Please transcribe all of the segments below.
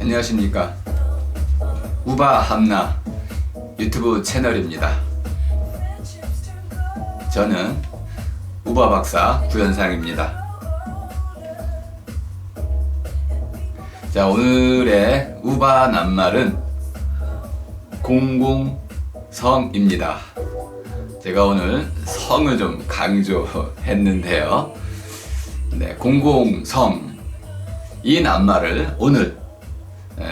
안녕하십니까. 우바 함나 유튜브 채널입니다. 저는 우바 박사 구현상입니다. 자, 오늘의 우바 낱말은 공공성입니다. 제가 오늘 성을 좀 강조했는데요. 네, 공공성. 이 낱말을 오늘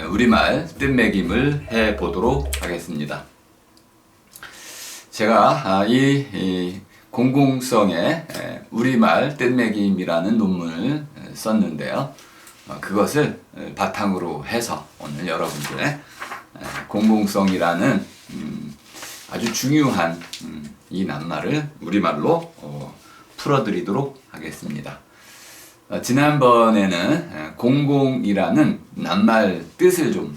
우리말 뜻매김을 해보도록 하겠습니다. 제가 이 공공성의 우리말 뜻매김이라는 논문을 썼는데요. 그것을 바탕으로 해서 오늘 여러분들의 공공성이라는 아주 중요한 이 낱말을 우리말로 풀어드리도록 하겠습니다. 지난번에는 공공이라는 낱말 뜻을 좀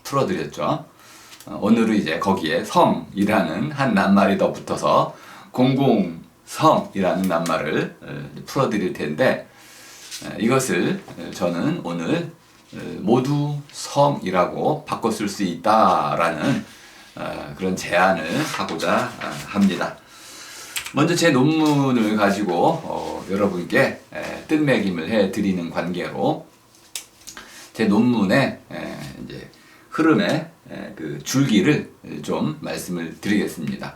풀어드렸죠. 오늘은 이제 거기에 성이라는 한 낱말이 더 붙어서 공공성이라는 낱말을 풀어드릴 텐데, 이것을 저는 오늘 모두 성이라고 바꿔 쓸 수 있다라는 그런 제안을 하고자 합니다. 먼저 제 논문을 가지고 여러분께 뜻매김을 해드리는 관계로 제 논문의 이제 흐름의 그 줄기를 좀 말씀을 드리겠습니다.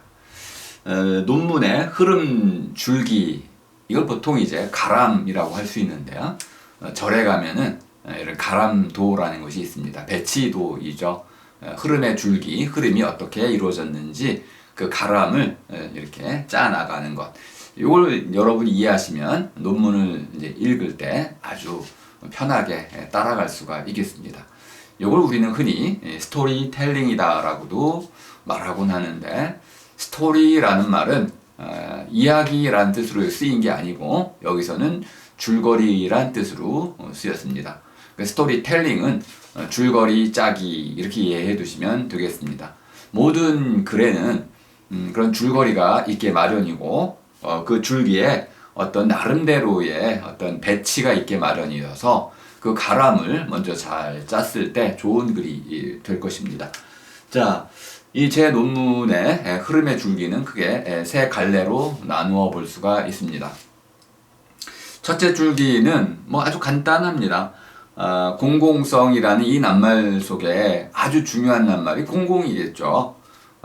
논문의 흐름 줄기, 이걸 보통 이제 가람이라고 할 수 있는데요. 절에 가면은 이런 가람도라는 것이 있습니다. 배치도이죠. 흐름의 줄기, 흐름이 어떻게 이루어졌는지 그 가람을 이렇게 짜 나가는 것. 이걸 여러분이 이해하시면 논문을 이제 읽을 때 아주 편하게 따라갈 수가 있겠습니다. 이걸 우리는 흔히 스토리텔링이다라고도 말하곤 하는데, 스토리라는 말은 이야기라는 뜻으로 쓰인 게 아니고 여기서는 줄거리란 뜻으로 쓰였습니다. 스토리텔링은 줄거리 짜기 이렇게 이해해 두시면 되겠습니다. 모든 글에는 그런 줄거리가 있게 마련이고 그 줄기에 어떤 나름대로의 어떤 배치가 있게 마련이어서 그 가람을 먼저 잘 짰을 때 좋은 글이 될 것입니다. 자, 이 제 논문의 흐름의 줄기는 크게 세 갈래로 나누어 볼 수가 있습니다. 첫째 줄기는 뭐 아주 간단합니다. 공공성이라는 이 낱말 속에 아주 중요한 낱말이 공공이겠죠.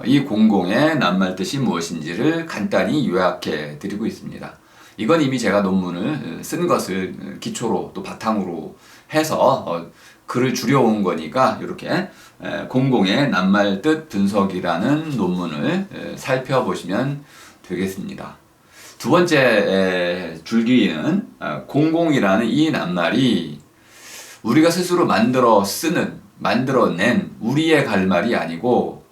이 공공의 낱말 뜻이 무엇인지를 간단히 요약해 드리고 있습니다. 이건 이미 제가 논문을 쓴 것을 기초로 또 바탕으로 해서 글을 줄여온 거니까 이렇게 공공의 낱말 뜻 분석이라는 논문을 살펴보시면 되겠습니다. 두 번째 줄기는 공공이라는 이 낱말이 우리가 스스로 만들어낸 우리의 갈말이 아니고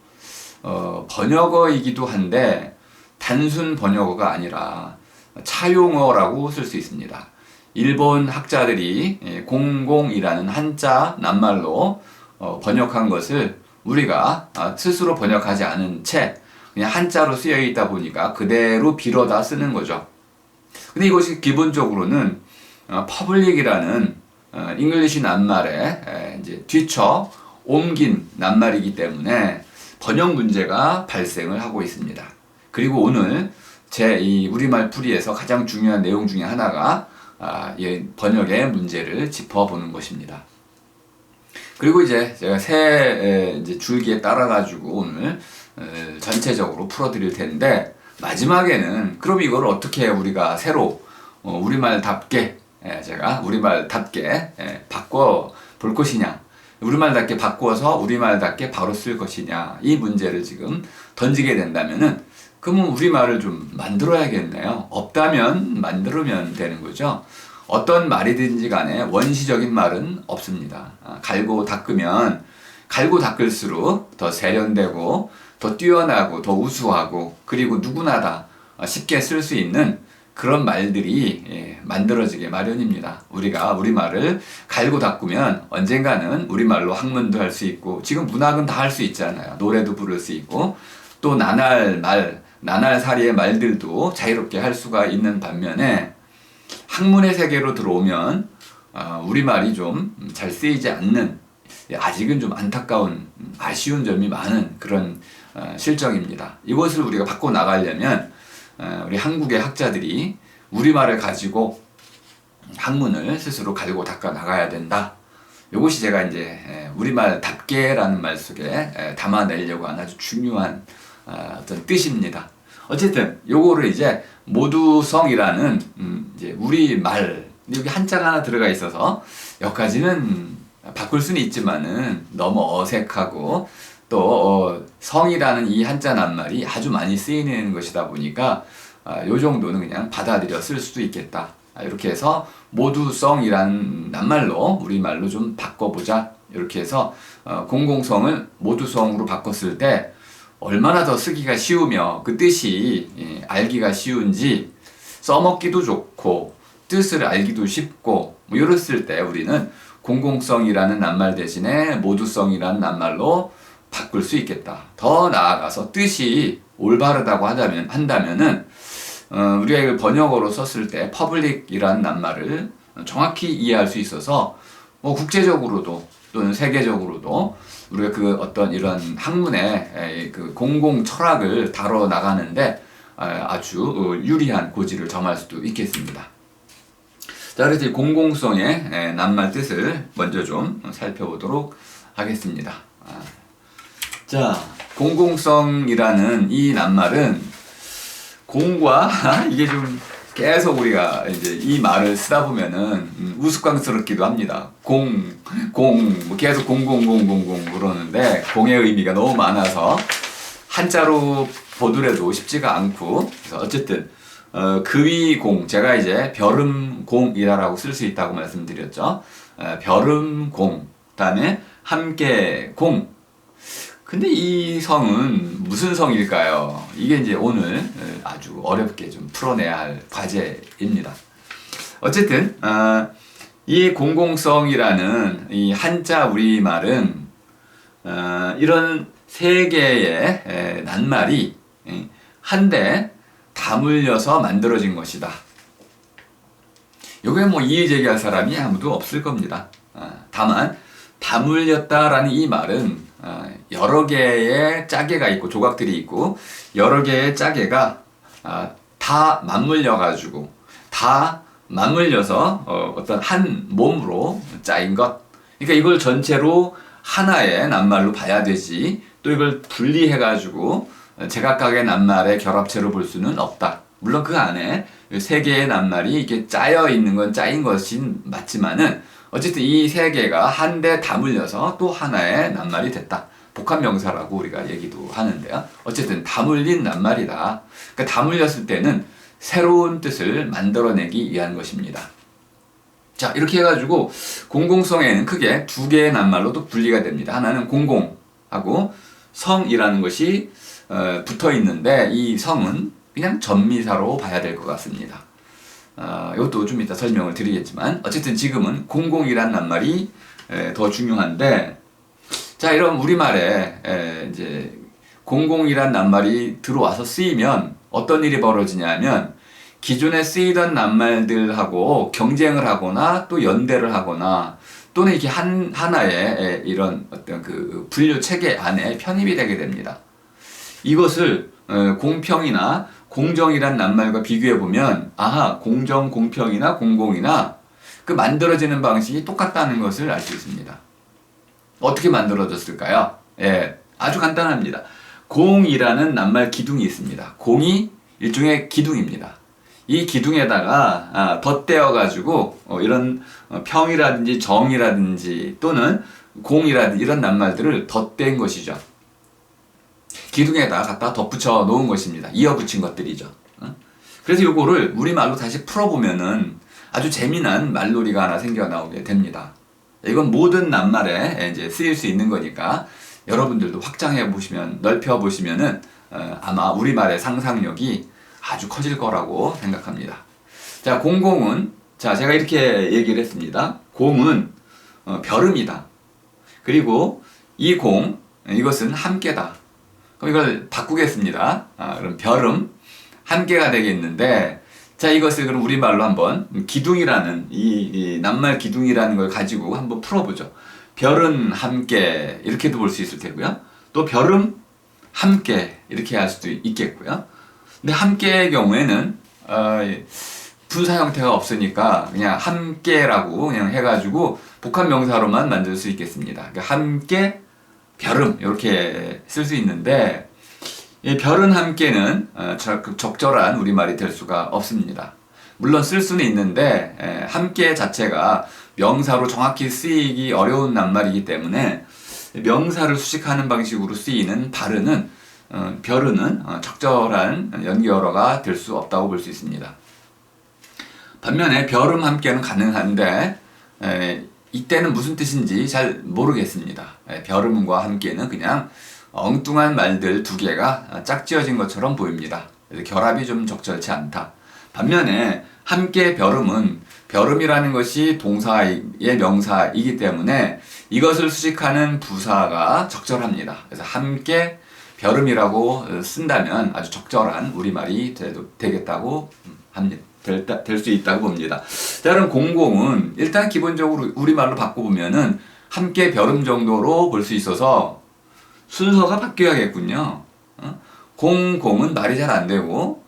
번역어이기도 한데 단순 번역어가 아니라 차용어라고 쓸 수 있습니다. 일본 학자들이 공공이라는 한자 낱말로 번역한 것을 우리가 스스로 번역하지 않은 채 그냥 한자로 쓰여 있다 보니까 그대로 빌어다 쓰는 거죠. 근데 이것이 기본적으로는 퍼블릭이라는 잉글리시 낱말에 이제 뒤쳐 옮긴 낱말이기 때문에 번역 문제가 발생을 하고 있습니다. 그리고 오늘 제 이 우리말 풀이에서 가장 중요한 내용 중에 하나가 이 번역의 문제를 짚어보는 것입니다. 그리고 이제 제가 새 이제 줄기에 따라 가지고 오늘 전체적으로 풀어드릴 텐데, 마지막에는 그럼 이걸 어떻게 우리가 새로 우리말답게 제가 우리말답게 바꿔 볼 것이냐, 우리말답게 바꿔서 우리말답게 바로 쓸 것이냐, 이 문제를 지금 던지게 된다면은 그러면 우리말을 좀 만들어야겠네요. 없다면 만들면 되는 거죠. 어떤 말이든지 간에 원시적인 말은 없습니다. 갈고 닦으면 갈고 닦을수록 더 세련되고 더 뛰어나고 더 우수하고 그리고 누구나 다 쉽게 쓸 수 있는 그런 말들이 만들어지게 마련입니다. 우리가 우리말을 갈고 닦으면 언젠가는 우리말로 학문도 할 수 있고, 지금 문학은 다 할 수 있잖아요. 노래도 부를 수 있고, 또 나날살이의 말들도 자유롭게 할 수가 있는 반면에 학문의 세계로 들어오면 우리말이 좀 잘 쓰이지 않는 아직은 좀 안타까운 아쉬운 점이 많은 그런 실정입니다. 이것을 우리가 바꿔 나가려면 우리 한국의 학자들이 우리말을 가지고 학문을 스스로 갈고 닦아 나가야 된다. 이것이 제가 이제 우리말답게라는 말 속에 담아내려고 하는 아주 중요한 어떤 뜻입니다. 어쨌든 요거를 이제 모두성이라는 이제 우리말, 여기 한자가 하나 들어가 있어서 여기까지는 바꿀 수는 있지만은 너무 어색하고 또 성이라는 이 한자 낱말이 아주 많이 쓰이는 것이다 보니까 요 정도는 그냥 받아들여 쓸 수도 있겠다. 이렇게 해서 모두성이라는 낱말로 우리말로 좀 바꿔보자. 이렇게 해서 공공성을 모두성으로 바꿨을 때 얼마나 더 쓰기가 쉬우며 그 뜻이 알기가 쉬운지 써먹기도 좋고 뜻을 알기도 쉽고 뭐 이랬을 때 우리는 공공성이라는 낱말 대신에 모두성이라는 낱말로 바꿀 수 있겠다. 더 나아가서 뜻이 올바르다고 한다면은 우리가 이걸 번역어로 썼을 때 퍼블릭이라는 낱말을 정확히 이해할 수 있어서 뭐 국제적으로도 또는 세계적으로도 우리가 그 어떤 이런 학문의 그 공공 철학을 다뤄 나가는데 아주 유리한 고지를 점할 수도 있겠습니다. 자, 그래서 이 공공성의 낱말 뜻을 먼저 좀 살펴보도록 하겠습니다. 자, 공공성이라는 이 낱말은 공과 이게 좀 계속 우리가 이제 이 말을 쓰다 보면은 우스꽝스럽기도 합니다. 뭐 계속 공공공공공 그러는데 공의 의미가 너무 많아서 한자로 보더라도 쉽지가 않고 그래서 어쨌든 그위공 제가 이제 벼름공이라고 쓸 수 있다고 말씀드렸죠. 벼름공 그다음에 함께공. 근데 이 성은 무슨 성일까요? 이게 이제 오늘 아주 어렵게 좀 풀어내야 할 과제입니다. 어쨌든 이 공공성이라는 이 한자 우리말은 이런 세 개의 낱말이 한데 다물려서 만들어진 것이다. 이게 뭐 이의제기할 사람이 아무도 없을 겁니다. 다만 다물렸다라는 이 말은 여러 개의 짜개가 있고 조각들이 있고 여러 개의 짜개가 다 맞물려 가지고 다 맞물려서 어떤 한 몸으로 짜인 것. 그러니까 이걸 전체로 하나의 낱말로 봐야 되지 또 이걸 분리해 가지고 제각각의 낱말의 결합체로 볼 수는 없다. 물론 그 안에 세 개의 낱말이 이렇게 짜여 있는 건 짜인 것인 맞지만은 어쨌든 이 세 개가 한데 다물려서 또 하나의 낱말이 됐다. 복합명사라고 우리가 얘기도 하는데요. 어쨌든 다물린 낱말이다. 그러니까 다물렸을 때는 새로운 뜻을 만들어내기 위한 것입니다. 자, 이렇게 해가지고 공공성에는 크게 두 개의 낱말로도 분리가 됩니다. 하나는 공공하고 성이라는 것이 붙어 있는데 이 성은 그냥 전미사로 봐야 될 것 같습니다. 이것도 좀 이따 설명을 드리겠지만 어쨌든 지금은 공공이란 낱말이 더 중요한데 자, 이런 우리말에 이제 공공이란 낱말이 들어와서 쓰이면 어떤 일이 벌어지냐면 기존에 쓰이던 낱말들하고 경쟁을 하거나 또 연대를 하거나 또는 이렇게 하나의 이런 어떤 그 분류 체계 안에 편입이 되게 됩니다. 이것을 공평이나 공정이란 낱말과 비교해 보면 아하, 공정, 공평이나 공공이나 그 만들어지는 방식이 똑같다는 것을 알 수 있습니다. 어떻게 만들어졌을까요? 예, 아주 간단합니다. 공이라는 낱말 기둥이 있습니다. 공이 일종의 기둥입니다. 이 기둥에다가 덧대어 가지고 이런 평이라든지 정이라든지 또는 공이라든지 이런 낱말들을 덧댄 것이죠. 기둥에다 갖다 덧붙여 놓은 것입니다. 이어붙인 것들이죠. 그래서 이거를 우리말로 다시 풀어보면은 아주 재미난 말놀이가 하나 생겨나오게 됩니다. 이건 모든 낱말에 이제 쓰일 수 있는 거니까 여러분들도 확장해 보시면, 넓혀 보시면은 아마 우리말의 상상력이 아주 커질 거라고 생각합니다. 자, 공공은, 자, 제가 이렇게 얘기를 했습니다. 공은 벼름이다. 그리고 이 공, 이것은 함께다. 그럼 이걸 바꾸겠습니다. 그럼 벼름, 함께가 되겠는데, 자, 이것을 그럼 우리말로 한번 기둥이라는 이 낱말 기둥이라는 걸 가지고 한번 풀어보죠. 별은 함께 이렇게도 볼 수 있을 테고요. 또 별음 함께 이렇게 할 수도 있겠고요. 근데 함께의 경우에는 분사 형태가 없으니까 그냥 함께라고 그냥 해가지고 복합 명사로만 만들 수 있겠습니다. 그러니까 함께 별음 이렇게 쓸 수 있는데 이 별은 함께는 적절한 우리말이 될 수가 없습니다. 물론 쓸 수는 있는데 함께 자체가 명사로 정확히 쓰이기 어려운 낱말이기 때문에 명사를 수식하는 방식으로 쓰이는 발음은 별은 적절한 연결어가 될 수 없다고 볼 수 있습니다. 반면에 별음 함께는 가능한데 이때는 무슨 뜻인지 잘 모르겠습니다. 별음과 함께는 그냥 엉뚱한 말들 두 개가 짝지어진 것처럼 보입니다. 그래서 결합이 좀 적절치 않다. 반면에 함께 별음은 별음이라는 것이 동사의 명사이기 때문에 이것을 수식하는 부사가 적절합니다. 그래서 함께 별음이라고 쓴다면 아주 적절한 우리말이 되겠다고 합니다. 될 수 있다고 봅니다. 자, 그럼 공공은 일단 기본적으로 우리말로 바꿔보면은 함께 별음 정도로 볼 수 있어서 순서가 바뀌어야겠군요. 공공은 말이 잘 안 되고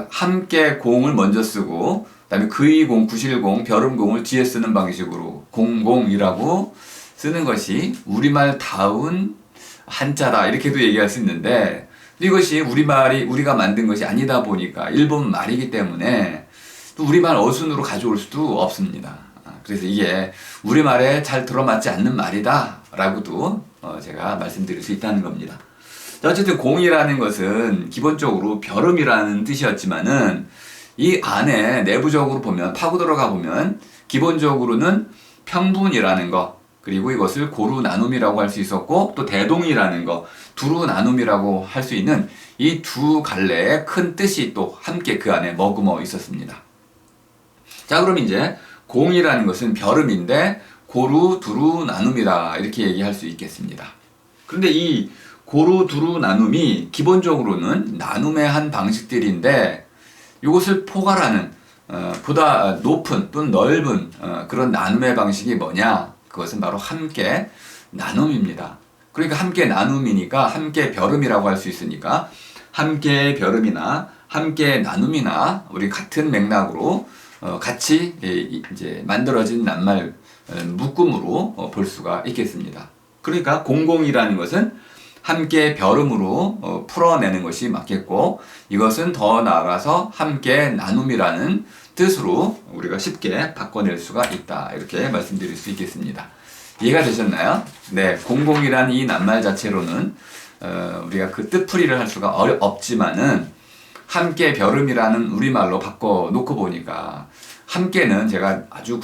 함께 공을 먼저 쓰고 그다음에 그의공, 구실공, 별음공을 뒤에 쓰는 방식으로 공공이라고 쓰는 것이 우리말다운 한자다 이렇게도 얘기할 수 있는데 이것이 우리가 만든 것이 아니다 보니까 일본 말이기 때문에 또 우리말 어순으로 가져올 수도 없습니다. 그래서 이게 우리말에 잘 들어맞지 않는 말이다 라고도 제가 말씀드릴 수 있다는 겁니다. 자, 어쨌든 공이라는 것은 기본적으로 별음이라는 뜻이었지만은 이 안에 내부적으로 보면 파고 들어가 보면 기본적으로는 평분이라는 것 그리고 이것을 고루 나눔이라고 할 수 있었고 또 대동이라는 것 두루 나눔이라고 할 수 있는 이 두 갈래의 큰 뜻이 또 함께 그 안에 머금어 있었습니다. 자, 그럼 이제 공이라는 것은 별음인데 고루 두루 나눔이다 이렇게 얘기할 수 있겠습니다. 그런데 이 고루 두루 나눔이 기본적으로는 나눔의 한 방식들인데 이것을 포괄하는 보다 높은 또는 넓은 그런 나눔의 방식이 뭐냐? 그것은 바로 함께 나눔입니다. 그러니까 함께 나눔이니까 함께 별음이라고 할 수 있으니까 함께 별음이나 함께 나눔이나 우리 같은 맥락으로 같이 이제 만들어진 낱말 묶음으로 볼 수가 있겠습니다. 그러니까 공공이라는 것은 함께 별음으로 풀어내는 것이 맞겠고 이것은 더 나아가서 함께 나눔이라는 뜻으로 우리가 쉽게 바꿔낼 수가 있다 이렇게 말씀드릴 수 있겠습니다. 이해가 되셨나요? 네, 공공이라는 이 낱말 자체로는 우리가 그 뜻풀이를 할 수가 없지만은 함께 별음이라는 우리말로 바꿔놓고 보니까 함께는 제가 아주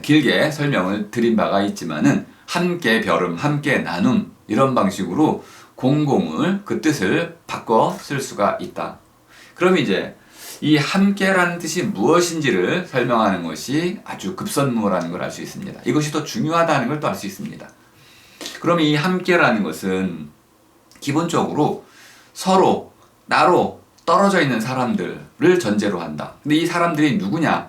길게 설명을 드린 바가 있지만은 함께 별음, 함께 나눔 이런 방식으로 공공을 그 뜻을 바꿔 쓸 수가 있다. 그럼 이제 이 함께라는 뜻이 무엇인지를 설명하는 것이 아주 급선무라는 걸 알 수 있습니다. 이것이 더 중요하다는 걸 또 알 수 있습니다. 그럼 이 함께라는 것은 기본적으로 서로 따로 떨어져 있는 사람들을 전제로 한다. 근데 이 사람들이 누구냐?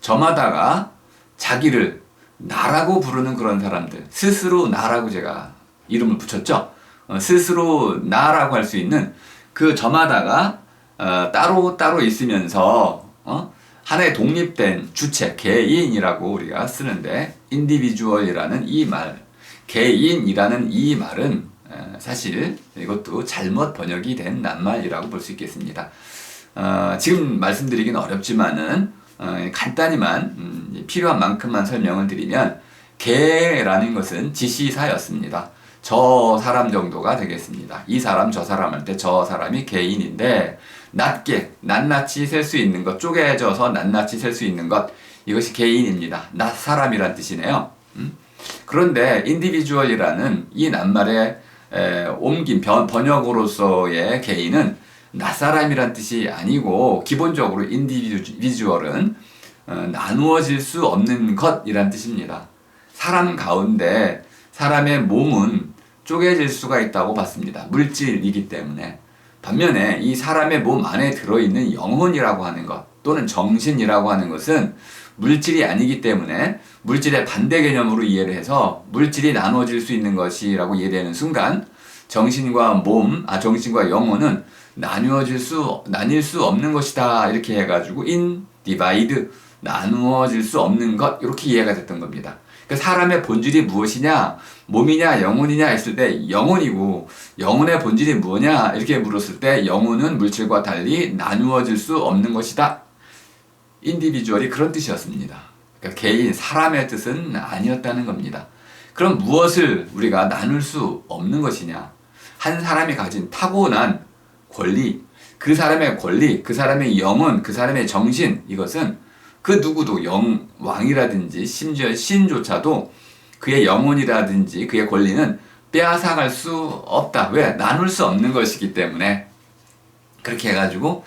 저마다가 자기를 나라고 부르는 그런 사람들, 스스로 나라고 제가 이름을 붙였죠. 스스로 나라고 할 수 있는 그 저마다가 따로 있으면서 하나의 독립된 주체, 개인이라고 우리가 쓰는데 individual이라는 이 말, 개인이라는 이 말은 사실 이것도 잘못 번역이 된 낱말이라고 볼 수 있겠습니다. 지금 말씀드리기는 어렵지만은 간단히만 필요한 만큼만 설명을 드리면 개라는 것은 지시사였습니다. 저 사람 정도가 되겠습니다. 이 사람 저 사람 할 때 저 사람이 개인인데 낮게 낱낱이 셀 수 있는 것, 쪼개져서 낱낱이 셀 수 있는 것, 이것이 개인입니다. 낱사람이란 뜻이네요. 그런데 individual이라는 이 낱말에 옮긴 번역으로서의 개인은 낯사람이란 뜻이 아니고 기본적으로 individual은 나누어질 수 없는 것이란 뜻입니다. 사람 가운데 사람의 몸은 쪼개질 수가 있다고 봤습니다. 물질이기 때문에. 반면에 이 사람의 몸 안에 들어있는 영혼이라고 하는 것 또는 정신이라고 하는 것은 물질이 아니기 때문에 물질의 반대 개념으로 이해를 해서 물질이 나눠질 수 있는 것이라고 이해되는 순간 정신과 정신과 영혼은 나뉘어질 나뉠 수 없는 것이다. 이렇게 해가지고 individe, 나누어질 수 없는 것, 이렇게 이해가 됐던 겁니다. 그러니까 사람의 본질이 무엇이냐, 몸이냐 영혼이냐 했을 때 영혼이고, 영혼의 본질이 뭐냐 이렇게 물었을 때 영혼은 물질과 달리 나누어질 수 없는 것이다. 인디비주얼이 그런 뜻이었습니다. 그러니까 개인, 사람의 뜻은 아니었다는 겁니다. 그럼 무엇을 우리가 나눌 수 없는 것이냐? 한 사람이 가진 타고난 권리, 그 사람의 권리, 그 사람의 영혼, 그 사람의 정신, 이것은 그 누구도 왕이라든지 심지어 신조차도 그의 영혼이라든지 그의 권리는 빼앗아갈 수 없다. 왜? 나눌 수 없는 것이기 때문에. 그렇게 해가지고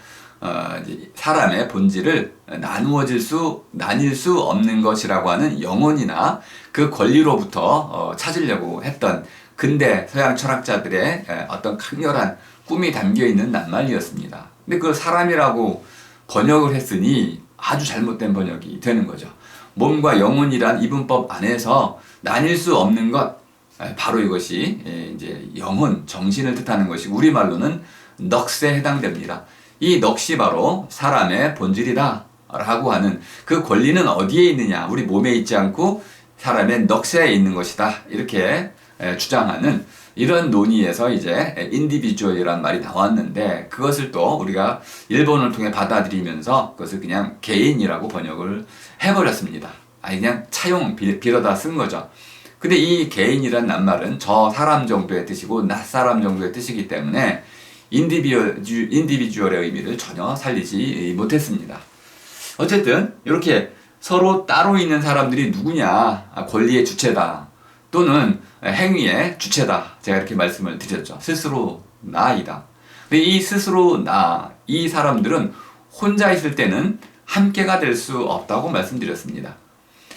사람의 본질을 나뉠 수 없는 것이라고 하는 영혼이나 그 권리로부터 찾으려고 했던 근대 서양 철학자들의 어떤 강렬한 꿈이 담겨있는 낱말이었습니다. 근데 그걸 사람이라고 번역을 했으니 아주 잘못된 번역이 되는 거죠. 몸과 영혼이란 이분법 안에서 나뉠 수 없는 것, 바로 이것이 이제 영혼, 정신을 뜻하는 것이 우리말로는 넋에 해당됩니다. 이 넋이 바로 사람의 본질이다 라고 하는 그 권리는 어디에 있느냐, 우리 몸에 있지 않고 사람의 넋에 있는 것이다, 이렇게 주장하는 이런 논의에서 이제 인디비주얼이라는 말이 나왔는데, 그것을 또 우리가 일본어를 통해 받아들이면서 그것을 그냥 개인이라고 번역을 해버렸습니다. 그냥 차용 빌어다 쓴 거죠. 근데 이 개인이란 낱말은 저 사람 정도의 뜻이고 나 사람 정도의 뜻이기 때문에 인디비주얼의 의미를 전혀 살리지 못했습니다. 어쨌든 이렇게 서로 따로 있는 사람들이 누구냐, 권리의 주체다 또는 행위의 주체다, 제가 이렇게 말씀을 드렸죠. 스스로 나이다. 근데 이 스스로 이 사람들은 혼자 있을 때는 함께가 될 수 없다고 말씀드렸습니다.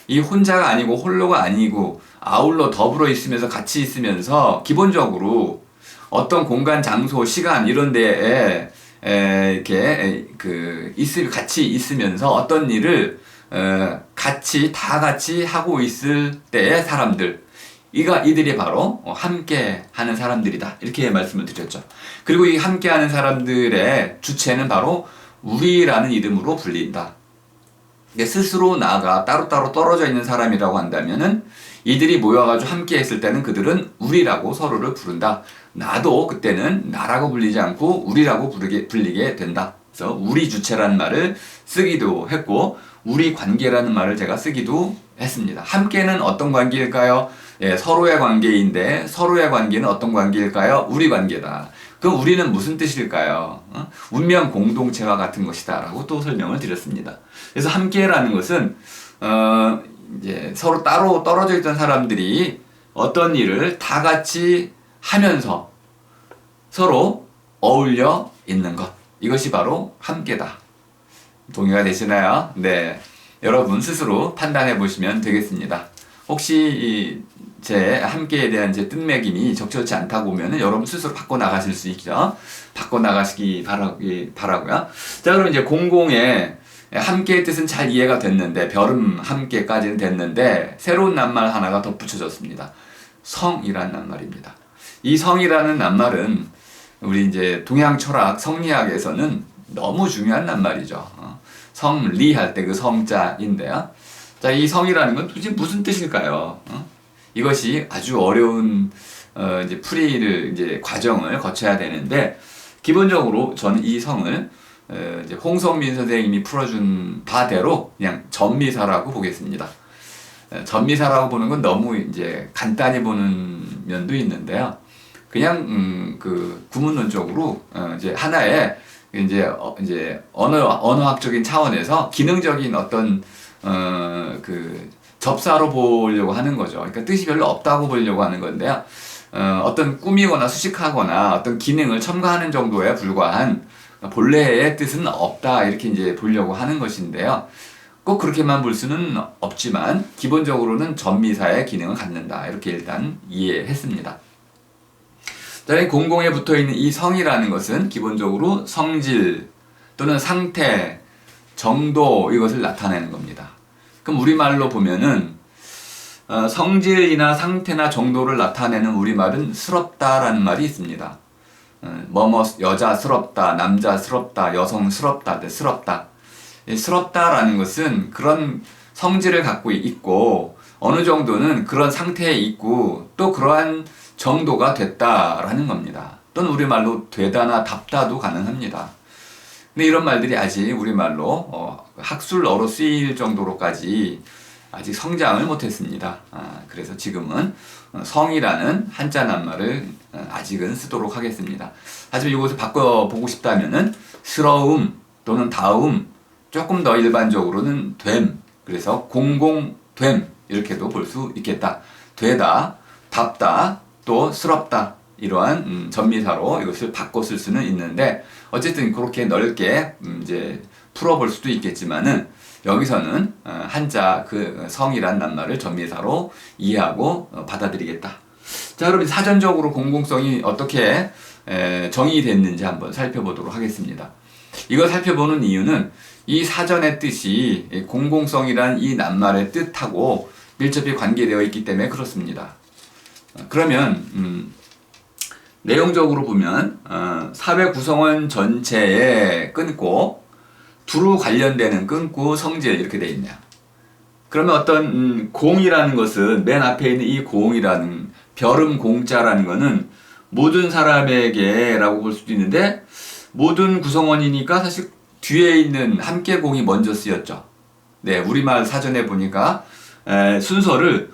이 혼자가 아니고 홀로가 아니고 아울러 더불어 있으면서 같이 있으면서 기본적으로 어떤 공간, 장소, 시간 이런 데에 이렇게 같이 있으면서 어떤 일을 다 같이 하고 있을 때의 사람들, 이들이 바로 함께 하는 사람들이다, 이렇게 말씀을 드렸죠. 그리고 이 함께 하는 사람들의 주체는 바로 우리라는 이름으로 불린다. 스스로 나가 따로따로 떨어져 있는 사람이라고 한다면은 이들이 모여가지고 함께 했을 때는 그들은 우리라고 서로를 부른다. 나도 그때는 나라고 불리지 않고 우리라고 불리게 된다. 그래서 우리 주체라는 말을 쓰기도 했고 우리 관계라는 말을 제가 쓰기도 했습니다. 함께는 어떤 관계일까요? 서로의 관계인데 서로의 관계는 어떤 관계일까요? 우리 관계다. 그럼 우리는 무슨 뜻일까요? 운명 공동체와 같은 것이다 라고 또 설명을 드렸습니다. 그래서 함께라는 것은 이제 서로 따로 떨어져 있던 사람들이 어떤 일을 다 같이 하면서 서로 어울려 있는 것, 이것이 바로 함께다. 동의가 되시나요? 네, 여러분 스스로 판단해 보시면 되겠습니다. 혹시 제 함께에 대한 제 뜻매김이 적절치 않다고 보면은 여러분 스스로 바꿔나가실 수 있죠. 바꿔나가시기 바라고요. 자, 그럼 이제 공공의 함께의 뜻은 잘 이해가 됐는데, 별음 함께까지는 됐는데, 새로운 낱말 하나가 덧붙여졌습니다. 성이라는 낱말입니다. 이 성이라는 낱말은 우리 이제 동양 철학, 성리학에서는 너무 중요한 낱말이죠. 성리 할 때 그 성자인데요. 자, 이 성이라는 건 도대체 무슨 뜻일까요? 이것이 아주 어려운 이제 풀이를 과정을 거쳐야 되는데, 기본적으로 저는 이 성을 이제 홍성민 선생님이 풀어준 바대로 그냥 전미사라고 보겠습니다. 전미사라고 보는 건 너무 이제 간단히 보는 면도 있는데요. 그냥 그 구문론적으로 이제 하나의 이제 언어학적인 차원에서 기능적인 어떤 그 접사로 보려고 하는 거죠. 그러니까 뜻이 별로 없다고 보려고 하는 건데요. 어떤 꾸미거나 수식하거나 어떤 기능을 첨가하는 정도에 불과한 본래의 뜻은 없다, 이렇게 이제 보려고 하는 것인데요. 꼭 그렇게만 볼 수는 없지만 기본적으로는 전미사의 기능을 갖는다, 이렇게 일단 이해했습니다. 자, 공공에 붙어있는 이 성이라는 것은 기본적으로 성질 또는 상태, 정도, 이것을 나타내는 겁니다. 그럼 우리말로 보면은 성질이나 상태나 정도를 나타내는 우리말은 스럽다라는 말이 있습니다. 뭐뭐 여자스럽다, 남자스럽다, 여성스럽다, 스럽다. 이 스럽다라는 것은 그런 성질을 갖고 있고 어느 정도는 그런 상태에 있고 또 그러한 정도가 됐다라는 겁니다. 또는 우리말로 되다나 답다도 가능합니다. 근데 이런 말들이 아직 우리말로 학술어로 쓰일 정도로까지 아직 성장을 못했습니다. 그래서 지금은 성이라는 한자 낱말을 아직은 쓰도록 하겠습니다. 하지만 이것을 바꿔보고 싶다면은 스러움 또는 다움, 조금 더 일반적으로는 됨, 그래서 공공됨 이렇게도 볼 수 있겠다. 되다, 답다, 또 스럽다 이러한 전미사로 이것을 바꿔 쓸 수는 있는데 어쨌든 그렇게 넓게 이제 풀어볼 수도 있겠지만은 여기서는 한자 그 성이란 낱말을 전미사로 이해하고 받아들이겠다. 자, 그럼 사전적으로 공공성이 어떻게 정의됐는지 한번 살펴보도록 하겠습니다. 이걸 살펴보는 이유는 이 사전의 뜻이 공공성이란 이 낱말의 뜻하고 밀접히 관계되어 있기 때문에 그렇습니다. 그러면 내용적으로 보면 사회 구성원 전체에 끊고 두루 관련되는 끊고 성질 이렇게 되어 있네요. 그러면 어떤 공이라는 것은 맨 앞에 있는 이 공이라는 별음 공자라는 것은 모든 사람에게 라고 볼 수도 있는데 모든 구성원이니까 사실 뒤에 있는 함께 공이 먼저 쓰였죠. 네, 우리말 사전에 보니까 순서를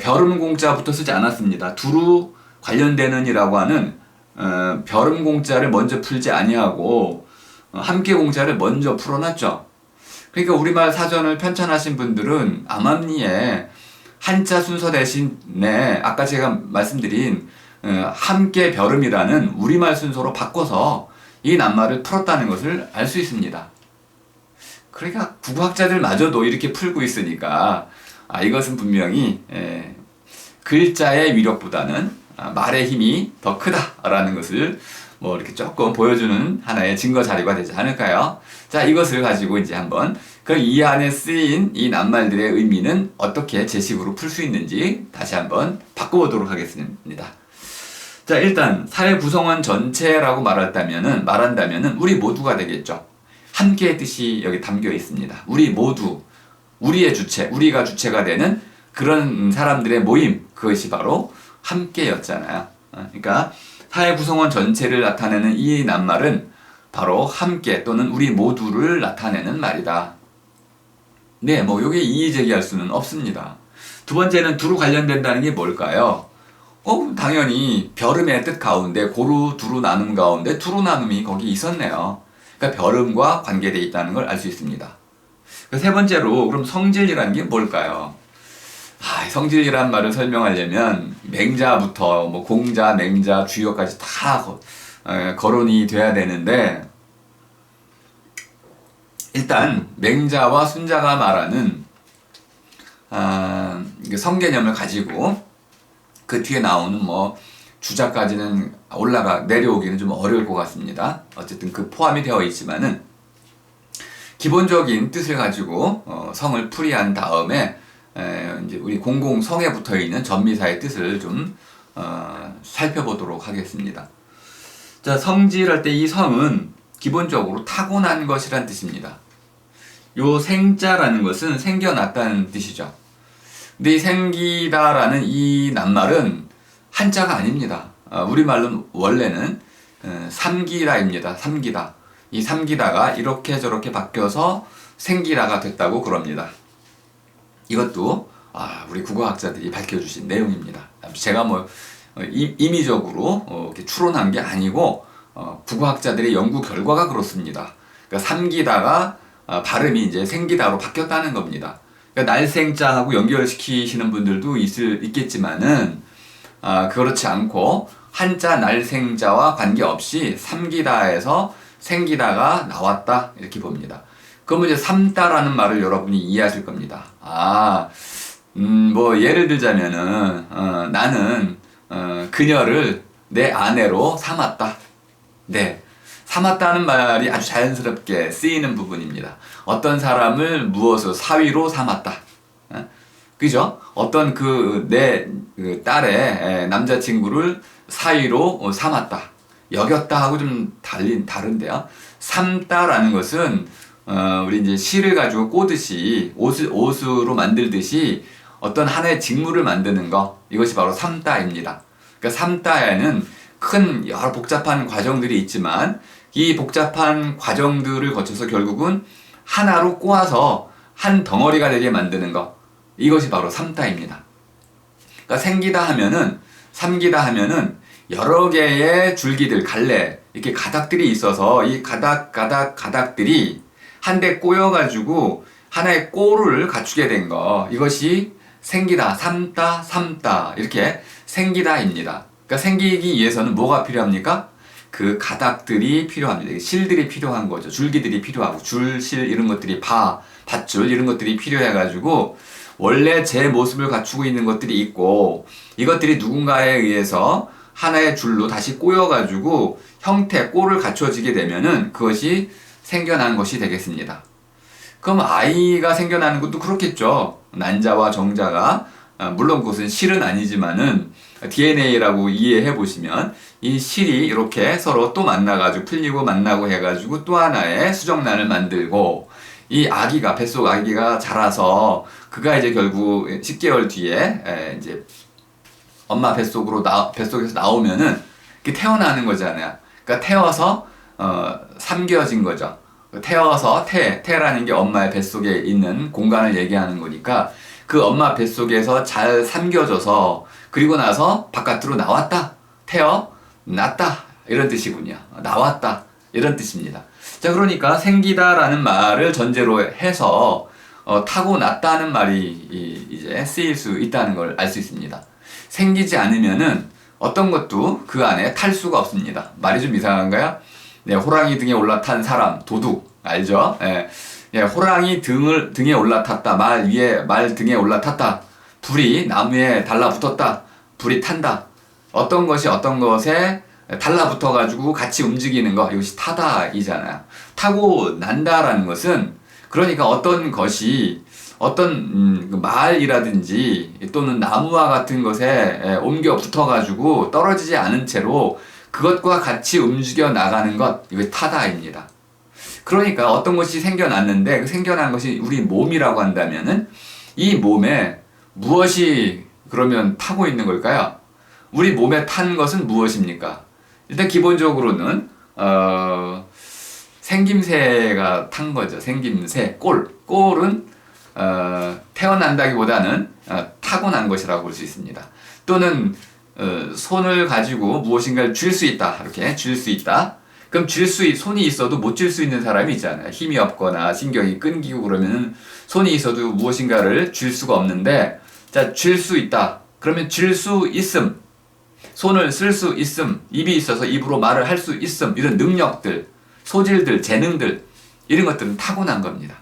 별음 공자부터 쓰지 않았습니다. 두루 관련되는 이라고 하는 별음 공자를 먼저 풀지 아니하고 함께 공자를 먼저 풀어놨죠. 그러니까 우리말 사전을 편찬하신 분들은 암암리에 한자 순서 대신에 아까 제가 말씀드린 함께 별음이라는 우리말 순서로 바꿔서 이 낱말을 풀었다는 것을 알 수 있습니다. 그러니까 국어학자들마저도 이렇게 풀고 있으니까 이것은 분명히 글자의 위력보다는 말의 힘이 더 크다라는 것을 뭐 이렇게 조금 보여주는 하나의 증거 자료가 되지 않을까요? 자, 이것을 가지고 이제 한번 그럼 이 안에 쓰인 이 낱말들의 의미는 어떻게 제식으로 풀 수 있는지 다시 한번 바꿔보도록 하겠습니다. 자, 일단 사회 구성원 전체라고 말한다면은 우리 모두가 되겠죠. 함께의 뜻이 여기 담겨 있습니다. 우리 모두, 우리의 주체, 우리가 주체가 되는 그런 사람들의 모임, 그것이 바로 함께였잖아요. 그러니까 사회 구성원 전체를 나타내는 이 낱말은 바로 함께 또는 우리 모두를 나타내는 말이다. 네, 뭐 여기 이의 제기할 수는 없습니다. 두 번째는 두루 관련된다는 게 뭘까요? 당연히 별음의 뜻 가운데 고루 두루 나눔 가운데 두루 나눔이 거기 있었네요. 그러니까 별음과 관계되어 있다는 걸 알 수 있습니다. 세 번째로 그럼 성질이라는 게 뭘까요? 성질이란 말을 설명하려면 맹자부터 뭐 공자, 맹자, 주역까지 다 거론이 돼야 되는데 일단 맹자와 순자가 말하는 성개념을 가지고 그 뒤에 나오는 뭐 주자까지는 내려오기는 좀 어려울 것 같습니다. 어쨌든 그 포함이 되어 있지만은 기본적인 뜻을 가지고 성을 풀이한 다음에 이제 우리 공공성에 붙어 있는 전미사의 뜻을 좀 살펴보도록 하겠습니다. 자, 성질할 때 이 성은 기본적으로 타고난 것이란 뜻입니다. 요 생자라는 것은 생겨났다는 뜻이죠. 근데 이 생기다라는 이 낱말은 한자가 아닙니다. 우리말로는 원래는 삼기다입니다. 삼기다. 이 삼기다가 이렇게 저렇게 바뀌어서 생기다가 됐다고 그럽니다. 이것도 우리 국어학자들이 밝혀주신 내용입니다. 제가 뭐 임의적으로 이렇게 추론한 게 아니고 국어학자들의 연구 결과가 그렇습니다. 그러니까 삼기다가 발음이 이제 생기다로 바뀌었다는 겁니다. 그러니까 날생자하고 연결시키시는 분들도 있겠지만은 그렇지 않고 한자 날생자와 관계없이 삼기다에서 생기다가 나왔다 이렇게 봅니다. 그러면 이제 삼다라는 말을 여러분이 이해하실 겁니다. 뭐 예를 들자면은 나는 그녀를 내 아내로 삼았다. 네, 삼았다는 말이 아주 자연스럽게 쓰이는 부분입니다. 어떤 사람을 무엇으로 사위로 삼았다. 그죠? 어떤 내 딸의 남자친구를 사위로 삼았다. 여겼다 하고 좀 다른데요. 삼다라는 것은 우리 이제 실을 가지고 꼬듯이 옷으로 만들듯이 어떤 하나의 직물을 만드는 거, 이것이 바로 삼다입니다. 그러니까 삼다에는 큰 여러 복잡한 과정들이 있지만 이 복잡한 과정들을 거쳐서 결국은 하나로 꼬아서 한 덩어리가 되게 만드는 거, 이것이 바로 삼다입니다. 그러니까 생기다 하면은, 삼기다 하면은 여러 개의 줄기들, 갈래, 이렇게 가닥들이 있어서 이 가닥들이 한데 꼬여가지고 하나의 꼴을 갖추게 된 거, 이것이 생기다, 삼다 이렇게 생기다입니다. 그러니까 생기기 위해서는 뭐가 필요합니까? 그 가닥들이 필요합니다. 실들이 필요한 거죠. 줄기들이 필요하고, 실 이런 것들이 밧줄 이런 것들이 필요해가지고 원래 제 모습을 갖추고 있는 것들이 있고, 이것들이 누군가에 의해서 하나의 줄로 다시 꼬여가지고 꼴을 갖춰지게 되면은 그것이 생겨난 것이 되겠습니다. 그럼 아이가 생겨나는 것도 그렇겠죠. 난자와 정자가, 물론 그것은 실은 아니지만은 DNA라고 이해해 보시면 이 실이 이렇게 서로 또 만나가지고 풀리고 만나고 해가지고 또 하나의 수정란을 만들고, 이 아기가, 뱃속 아기가 자라서 그가 이제 결국 10개월 뒤에 이제 엄마 뱃속에서 나오면은 태어나는 거잖아요. 그러니까 태어서 삼겨진 거죠. 태어서 태라는 게 엄마의 뱃속에 있는 공간을 얘기하는 거니까 그 엄마 뱃속에서 잘 삼겨져서 그리고 나서 바깥으로 나왔다, 태어났다, 이런 뜻이군요. 나왔다, 이런 뜻입니다. 자, 그러니까 생기다라는 말을 전제로 해서 타고났다는 말이 이제 쓰일 수 있다는 걸 알 수 있습니다. 생기지 않으면은 어떤 것도 그 안에 탈 수가 없습니다. 말이 좀 이상한가요? 네, 호랑이 등에 올라탄 사람, 도둑, 알죠? 예, 호랑이 등에 올라탔다. 말 등에 올라탔다. 불이 나무에 달라붙었다. 불이 탄다. 어떤 것이 어떤 것에 달라붙어가지고 같이 움직이는 거, 이것이 타다이잖아요. 타고 난다라는 것은, 그러니까 어떤 것이 어떤 말이라든지 또는 나무와 같은 것에 옮겨 붙어가지고 떨어지지 않은 채로 그것과 같이 움직여 나가는 것, 이것이 타다입니다. 그러니까 어떤 것이 생겨났는데 그 생겨난 것이 우리 몸이라고 한다면은 이 몸에 무엇이 그러면 타고 있는 걸까요? 우리 몸에 탄 것은 무엇입니까? 일단 기본적으로는 생김새가 탄 거죠. 생김새, 꼴은 태어난다기보다는 타고난 것이라고 볼 수 있습니다. 또는 손을 가지고 무엇인가를 쥘 수 있다. 이렇게 쥘 수 있다. 그럼 손이 있어도 못 쥘 수 있는 사람이 있잖아요. 힘이 없거나 신경이 끊기고 그러면 손이 있어도 무엇인가를 쥘 수가 없는데, 자, 쥘 수 있다. 그러면 쥘 수 있음. 손을 쓸 수 있음. 입이 있어서 입으로 말을 할 수 있음. 이런 능력들, 소질들, 재능들, 이런 것들은 타고난 겁니다.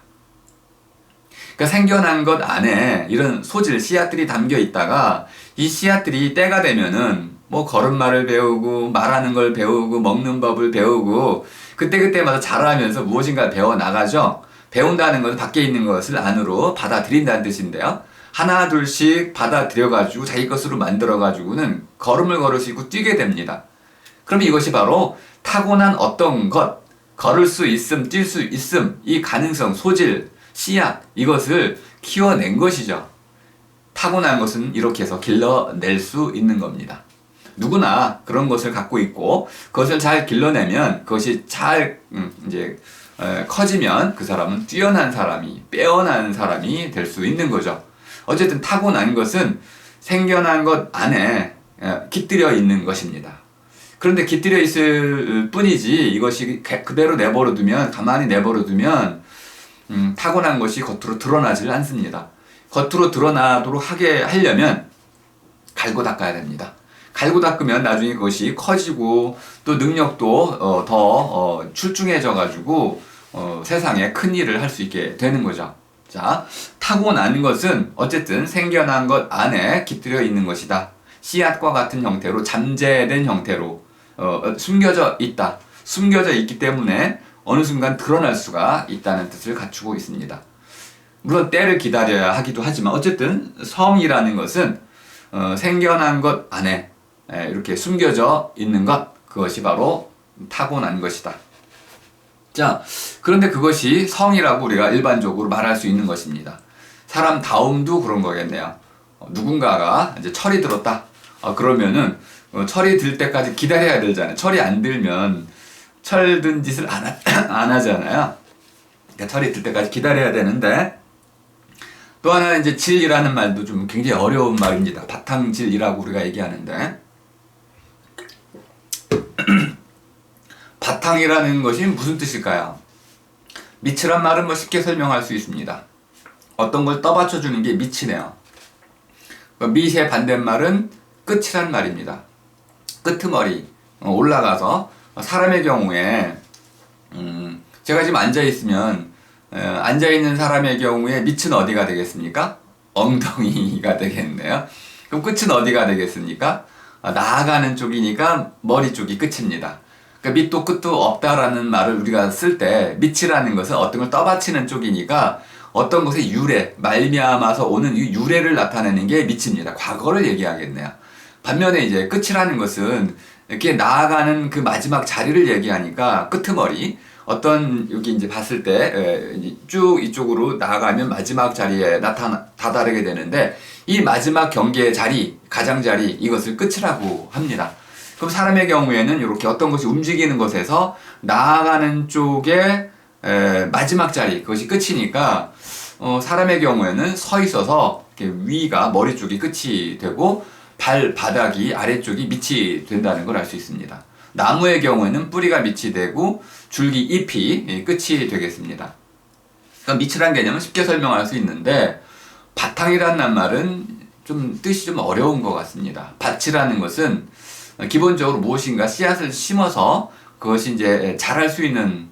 그러니까 생겨난 것 안에 이런 소질, 씨앗들이 담겨 있다가 이 씨앗들이 때가 되면은 뭐 걸음마를 배우고 말하는 걸 배우고 먹는 법을 배우고 그때그때마다 자라면서 무엇인가 배워 나가죠. 배운다는 것은 밖에 있는 것을 안으로 받아들인다는 뜻인데요. 하나 둘씩 받아들여가지고 자기 것으로 만들어가지고는 걸음을 걸을 수 있고 뛰게 됩니다. 그럼 이것이 바로 타고난 어떤 것, 걸을 수 있음, 뛸 수 있음, 이 가능성, 소질, 씨앗, 이것을 키워낸 것이죠. 타고난 것은 이렇게 해서 길러낼 수 있는 겁니다. 누구나 그런 것을 갖고 있고 그것을 잘 길러내면 그것이 잘 커지면 그 사람은 뛰어난 사람이, 빼어난 사람이 될 수 있는 거죠. 어쨌든 타고난 것은 생겨난 것 안에 깃들여 있는 것입니다. 그런데 깃들여 있을 뿐이지 이것이 그대로 가만히 내버려두면 타고난 것이 겉으로 드러나질 않습니다. 겉으로 드러나도록 하려면 갈고 닦아야 됩니다. 갈고 닦으면 나중에 그것이 커지고 또 능력도 더 출중해져 가지고 세상에 큰 일을 할 수 있게 되는 거죠. 자, 타고난 것은 어쨌든 생겨난 것 안에 깃들여 있는 것이다. 씨앗과 같은 형태로 잠재된 형태로 숨겨져 있다. 숨겨져 있기 때문에 어느 순간 드러날 수가 있다는 뜻을 갖추고 있습니다. 물론 때를 기다려야 하기도 하지만 어쨌든 성이라는 것은 생겨난 것 안에 이렇게 숨겨져 있는 것, 그것이 바로 타고난 것이다. 자, 그런데 그것이 성이라고 우리가 일반적으로 말할 수 있는 것입니다. 사람다움도 그런 거겠네요. 누군가가 이제 철이 들었다. 그러면은 철이 들 때까지 기다려야 되잖아요. 철이 안 들면 철 든 짓을 안 하잖아요. 그러니까 철이 들 때까지 기다려야 되는데, 또 하나 이제 질이라는 말도 좀 굉장히 어려운 말입니다. 바탕질이라고 우리가 얘기하는데, 바탕이라는 것이 무슨 뜻일까요? 밑이란 말은 뭐 쉽게 설명할 수 있습니다. 어떤 걸 떠받쳐주는 게 밑이네요. 밑의 반대말은 끝이란 말입니다. 끄트머리, 올라가서, 사람의 경우에 제가 지금 앉아있으면 앉아있는 사람의 경우에 밑은 어디가 되겠습니까? 엉덩이가 되겠네요. 그럼 끝은 어디가 되겠습니까? 나아가는 쪽이니까 머리 쪽이 끝입니다. 그러니까 밑도 끝도 없다라는 말을 우리가 쓸 때 밑이라는 것은 어떤 걸 떠받치는 쪽이니까 어떤 것의 유래, 말미암아서 오는 이 유래를 나타내는 게 밑입니다. 과거를 얘기하겠네요. 반면에 이제 끝이라는 것은 이렇게 나아가는 그 마지막 자리를 얘기하니까 끄트머리, 어떤 여기 이제 봤을 때 쭉 이쪽으로 나아가면 마지막 자리에 다다르게 되는데, 이 마지막 경계의 자리, 가장자리, 이것을 끝이라고 합니다. 그럼 사람의 경우에는 이렇게 어떤 것이 움직이는 것에서 나아가는 쪽에 마지막 자리, 그것이 끝이니까 사람의 경우에는 서 있어서 이렇게 위가 머리 쪽이 끝이 되고 발바닥이 아래쪽이 밑이 된다는 걸 알 수 있습니다. 나무의 경우에는 뿌리가 밑이 되고 줄기 잎이 끝이 되겠습니다. 그러니까 밑이라는 개념은 쉽게 설명할 수 있는데, 바탕이라는 말은 좀 뜻이 좀 어려운 것 같습니다. 밭이라는 것은 기본적으로 무엇인가 씨앗을 심어서 그것이 이제 자랄 수 있는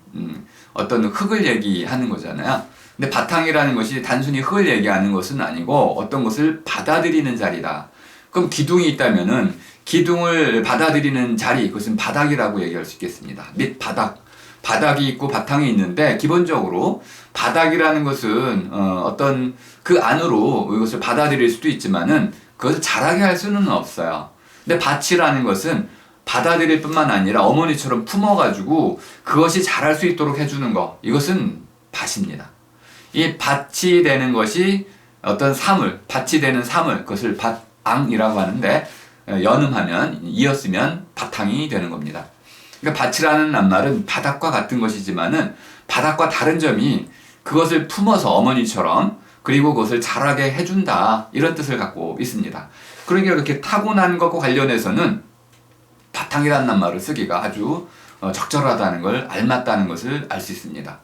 어떤 흙을 얘기하는 거잖아요. 근데 바탕이라는 것이 단순히 흙을 얘기하는 것은 아니고 어떤 것을 받아들이는 자리다. 그럼 기둥이 있다면은 기둥을 받아들이는 자리, 그것은 바닥이라고 얘기할 수 있겠습니다. 밑 바닥. 바닥이 있고 바탕이 있는데, 기본적으로 바닥이라는 것은 어떤 그 안으로 이것을 받아들일 수도 있지만은 그것을 자라게 할 수는 없어요. 근데 밭이라는 것은 받아들일 뿐만 아니라 어머니처럼 품어가지고 그것이 자랄 수 있도록 해주는 것, 이것은 밭입니다. 이 밭이 되는 것이 어떤 사물, 밭이 되는 사물, 그것을 밭앙이라고 하는데, 연음하면, 이었으면 바탕이 되는 겁니다. 그러니까 밭이라는 낱말은 바닥과 같은 것이지만은 바닥과 다른 점이 그것을 품어서 어머니처럼, 그리고 그것을 자라게 해준다, 이런 뜻을 갖고 있습니다. 그러니까 이렇게 타고난 것과 관련해서는 바탕이라는 낱말을 쓰기가 아주 적절하다는 걸, 알맞다는 것을 알 수 있습니다.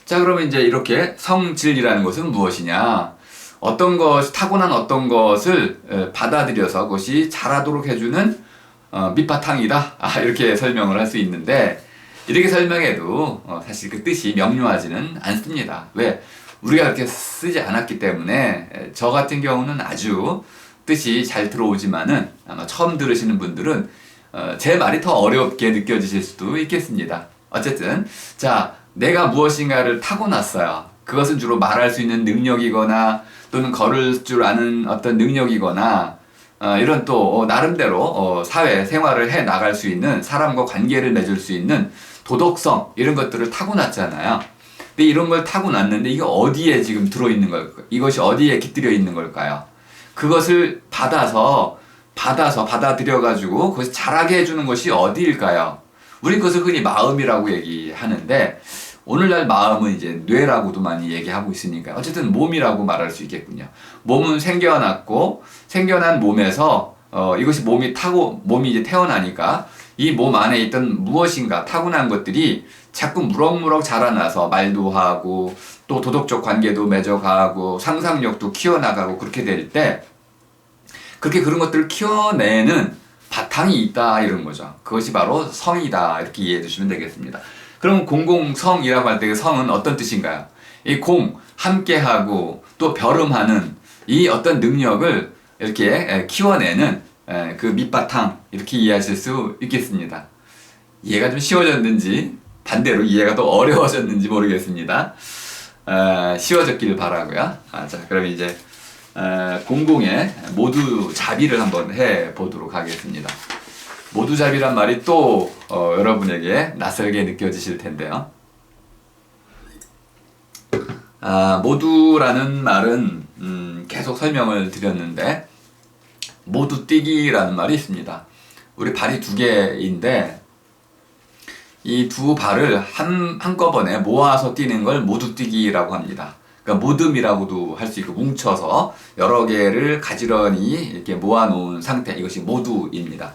자, 그러면 이제 이렇게 성질이라는 것은 무엇이냐? 타고난 어떤 것을 받아들여서 그것이 자라도록 해주는 밑바탕이다. 이렇게 설명을 할 수 있는데, 이렇게 설명해도 사실 그 뜻이 명료하지는 않습니다. 왜? 우리가 그렇게 쓰지 않았기 때문에. 저 같은 경우는 아주 뜻이 잘 들어오지만은 아마 처음 들으시는 분들은 제 말이 더 어렵게 느껴지실 수도 있겠습니다. 어쨌든, 자, 내가 무엇인가를 타고났어요. 그것은 주로 말할 수 있는 능력이거나 또는 걸을 줄 아는 어떤 능력이거나 이런 또 나름대로 사회 생활을 해 나갈 수 있는, 사람과 관계를 맺을 수 있는 도덕성, 이런 것들을 타고났잖아요. 근데 이런 걸 타고났는데 이게 어디에 지금 들어있는 걸까요? 이것이 어디에 깃들여 있는 걸까요? 그것을 받아들여가지고 그것을 자라게 해주는 것이 어디일까요? 우리 그것을 흔히 마음이라고 얘기하는데, 오늘날 마음은 이제 뇌라고도 많이 얘기하고 있으니까 어쨌든 몸이라고 말할 수 있겠군요. 몸은 생겨났고, 생겨난 몸에서 이것이 몸이 이제 태어나니까 이 몸 안에 있던 무엇인가 타고난 것들이 자꾸 무럭무럭 자라나서 말도 하고 또 도덕적 관계도 맺어가고 상상력도 키워나가고, 그렇게 될 때 그렇게 그런 것들을 키워내는 바탕이 있다, 이런 거죠. 그것이 바로 성이다, 이렇게 이해해 주시면 되겠습니다. 그럼 공공성이라고 할 때 그 성은 어떤 뜻인가요? 이 함께하고 또 벼름하는 이 어떤 능력을 이렇게 키워내는 그 밑바탕, 이렇게 이해하실 수 있겠습니다. 이해가 좀 쉬워졌는지 반대로 이해가 더 어려워졌는지 모르겠습니다. 쉬워졌길 바라고요. 자, 그럼 이제 공공의 모두잡이를 한번 해보도록 하겠습니다. 모두잡이란 말이 또 여러분에게 낯설게 느껴지실 텐데요. 모두라는 말은 계속 설명을 드렸는데 모두 뛰기라는 말이 있습니다. 우리 발이 두 개인데 이 두 발을 한꺼번에 모아서 뛰는 걸 모두 뛰기라고 합니다. 그러니까 모듬이라고도 할 수 있고 뭉쳐서 여러 개를 가지런히 이렇게 모아놓은 상태, 이것이 모두입니다.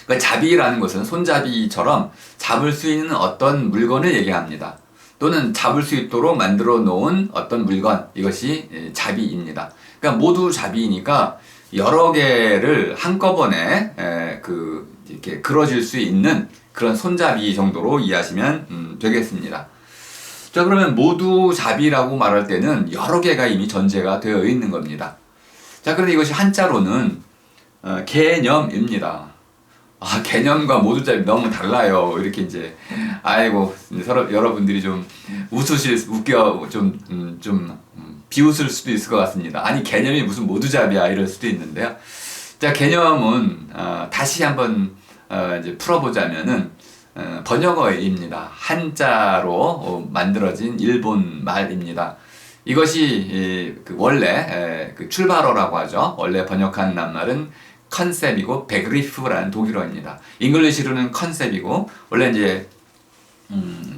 그러니까 잡이라는 것은 손잡이처럼 잡을 수 있는 어떤 물건을 얘기합니다. 또는 잡을 수 있도록 만들어 놓은 어떤 물건, 이것이 잡이입니다. 그러니까 모두 잡이니까 여러 개를 한꺼번에 이렇게 그려질 수 있는 그런 손잡이 정도로 이해하시면 되겠습니다. 자, 그러면 모두잡이라고 말할 때는 여러 개가 이미 전제가 되어 있는 겁니다. 자, 그런데 이것이 한자로는 개념입니다. 개념과 모두잡이 너무 달라요. 이렇게 이제 아이고 여러분들이 좀 비웃을 수도 있을 것 같습니다. 아니 개념이 무슨 모두잡이야 이럴 수도 있는데요. 자, 개념은 다시 한번 이제 풀어보자면은 번역어입니다. 한자로 만들어진 일본 말입니다. 이것이 원래 출발어라고 하죠. 원래 번역한 낱말은 컨셉이고 베그리프라는 독일어입니다. 잉글리시로는 컨셉이고 원래 이제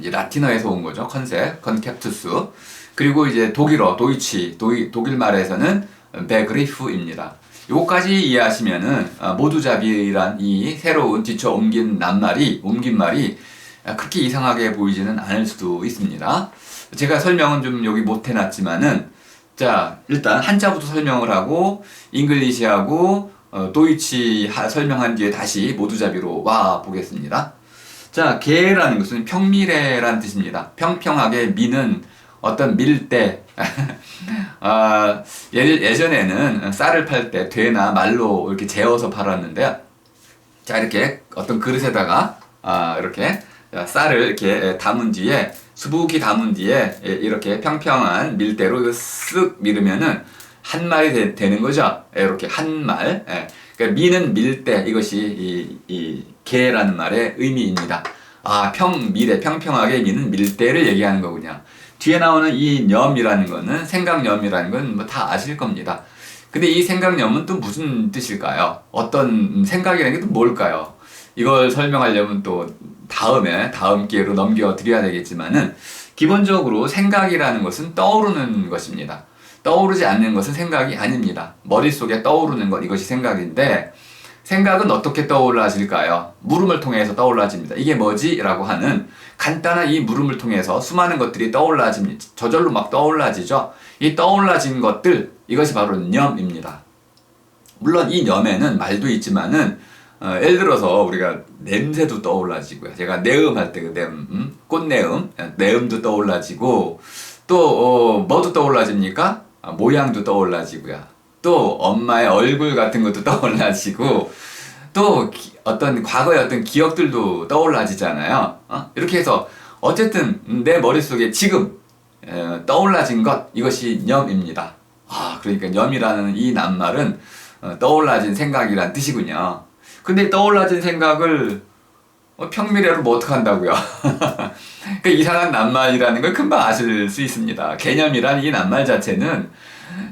라틴어에서 온 거죠. 컨셉, 컨캡투스. 그리고 이제 독일어, 독일 말에서는 베그리프입니다. 요거까지 이해하시면은 모두잡이란 이 새로운 뒤쳐 옮긴 말이 그렇게 이상하게 보이지는 않을 수도 있습니다. 제가 설명은 좀 여기 못 해놨지만은 자, 일단 한자부터 설명을 하고 잉글리시하고 도이치 설명한 뒤에 다시 모두잡이로 와 보겠습니다. 자, 개라는 것은 평밀해란 뜻입니다. 평평하게 미는 어떤 밀대. 예전에는 쌀을 팔 때 되나 말로 이렇게 재어서 팔았는데요. 자, 이렇게 어떤 그릇에다가 이렇게 쌀을 이렇게 담은 뒤에 수북이 담은 뒤에 이렇게 평평한 밀대로 쓱 밀으면은 한 말이 되는 거죠. 이렇게 한 말. 그러니까 미는 밀대, 이것이 이 개라는 말의 의미입니다. 평평하게 미는 밀대를 얘기하는 거군요. 뒤에 나오는 이 념이라는 거는 생각념이라는 건 뭐 다 아실 겁니다. 근데 이 생각념은 또 무슨 뜻일까요? 어떤 생각이라는 게 또 뭘까요? 이걸 설명하려면 또 다음 기회로 넘겨드려야 되겠지만은 기본적으로 생각이라는 것은 떠오르는 것입니다. 떠오르지 않는 것은 생각이 아닙니다. 머릿속에 떠오르는 것, 이것이 생각인데 생각은 어떻게 떠올라질까요? 물음을 통해서 떠올라집니다. 이게 뭐지? 라고 하는 간단한 이 물음을 통해서 수많은 것들이 떠올라집니다. 저절로 막 떠올라지죠. 이 떠올라진 것들, 이것이 바로 념입니다. 물론 이 념에는 말도 있지만은 예를 들어서 우리가 냄새도 떠올라지고요. 제가 내음 할 때 꽃내음, 내음도 떠올라지고 또 뭐도 떠올라집니까? 모양도 떠올라지고요. 또 엄마의 얼굴 같은 것도 떠올라지고 또 어떤 과거의 어떤 기억들도 떠올라지잖아요. 이렇게 해서 어쨌든 내 머릿속에 지금 떠올라진 것, 이것이 념입니다. 그러니까 념이라는 이 낱말은 떠올라진 생각이란 뜻이군요. 근데 떠올라진 생각을 평미래로 뭐 어떡한다고요? 그 이상한 낱말이라는 걸 금방 아실 수 있습니다. 개념이란 이 낱말 자체는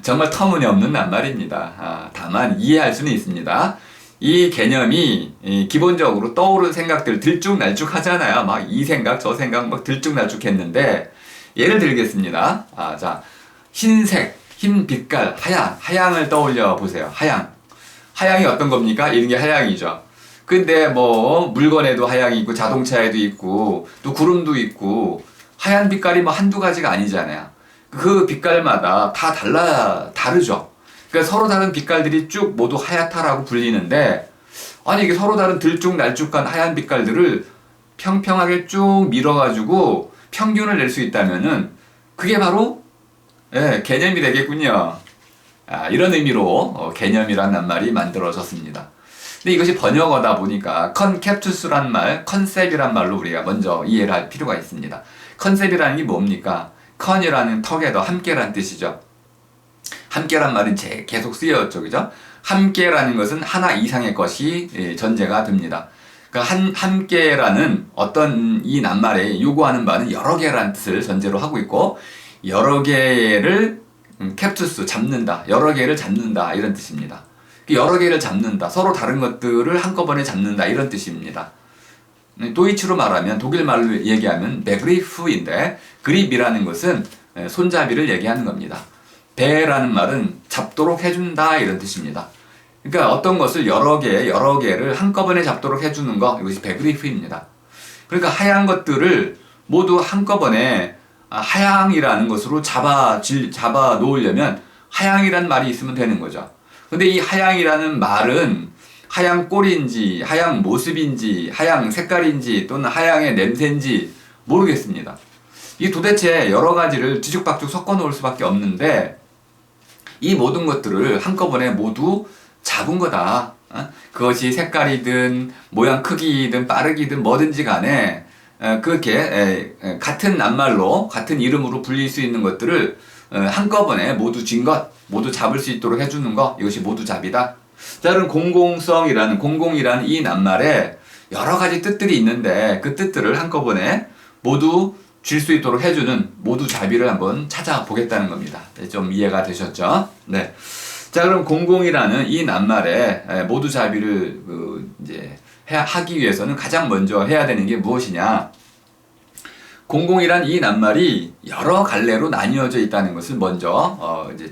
정말 터무니없는 낱말입니다. 다만 이해할 수는 있습니다. 이 개념이 기본적으로 떠오르는 생각들 들쭉날쭉 하잖아요. 막 이 생각 저 생각 막 들쭉날쭉 했는데 예를 들겠습니다. 자, 흰색, 흰 빛깔, 하양을 떠올려 보세요. 하양이 어떤 겁니까? 이런 게 하양이죠. 근데 뭐 물건에도 하양이 있고 자동차에도 있고 또 구름도 있고 하얀 빛깔이 뭐 한두 가지가 아니잖아요. 그 빛깔마다 다 다르죠. 그러니까 서로 다른 빛깔들이 쭉 모두 하얗다라고 불리는데 아니 이게 서로 다른 들쭉날쭉한 하얀 빛깔들을 평평하게 쭉 밀어가지고 평균을 낼 수 있다면은 그게 바로 개념이 되겠군요. 이런 의미로 개념이란 낱말이 만들어졌습니다. 근데 이것이 번역어다 보니까 컨셉투스란 말, 컨셉이란 말로 우리가 먼저 이해를 할 필요가 있습니다. 컨셉이라는 게 뭡니까? 컨이라는 together, 함께란 뜻이죠. 함께란 말은 계속 쓰여졌죠, 그죠? 함께라는 것은 하나 이상의 것이 전제가 됩니다. 그러니까 함께라는 어떤 이 낱말에 요구하는 바는 여러 개라는 뜻을 전제로 하고 있고, 여러 개를 캡투스, 잡는다, 여러 개를 잡는다 이런 뜻입니다. 여러 개를 잡는다, 서로 다른 것들을 한꺼번에 잡는다 이런 뜻입니다. 도이치로 말하면, 독일 말로 얘기하면 베그리프인데, 그립이라는 것은 손잡이를 얘기하는 겁니다. 베라는 말은 잡도록 해준다 이런 뜻입니다. 그러니까 어떤 것을 여러 개를 한꺼번에 잡도록 해주는 것, 이것이 베그리프입니다. 그러니까 하얀 것들을 모두 한꺼번에 하양이라는 것으로 잡아 놓으려면 하양이라는 말이 있으면 되는 거죠. 근데 이 하양이라는 말은 하양 꼴인지, 하양 모습인지, 하양 색깔인지, 또는 하양의 냄새인지 모르겠습니다. 이 도대체 여러 가지를 뒤죽박죽 섞어 놓을 수밖에 없는데, 이 모든 것들을 한꺼번에 모두 잡은 거다. 그것이 색깔이든, 모양 크기든, 빠르기든, 뭐든지 간에, 그렇게, 같은 낱말로, 같은 이름으로 불릴 수 있는 것들을 한꺼번에 모두 쥔 것, 모두 잡을 수 있도록 해주는 것, 이것이 모두 잡이다. 자, 그럼 공공이라는 이 낱말에 여러 가지 뜻들이 있는데, 그 뜻들을 한꺼번에 모두 줄 수 있도록 해주는 모두 잡이를 한번 찾아보겠다는 겁니다. 좀 이해가 되셨죠? 네. 자, 그럼 공공이라는 이 낱말에 모두 잡이를 이제 하기 위해서는 가장 먼저 해야 되는 게 무엇이냐? 공공이란 이 낱말이 여러 갈래로 나뉘어져 있다는 것을 먼저 이제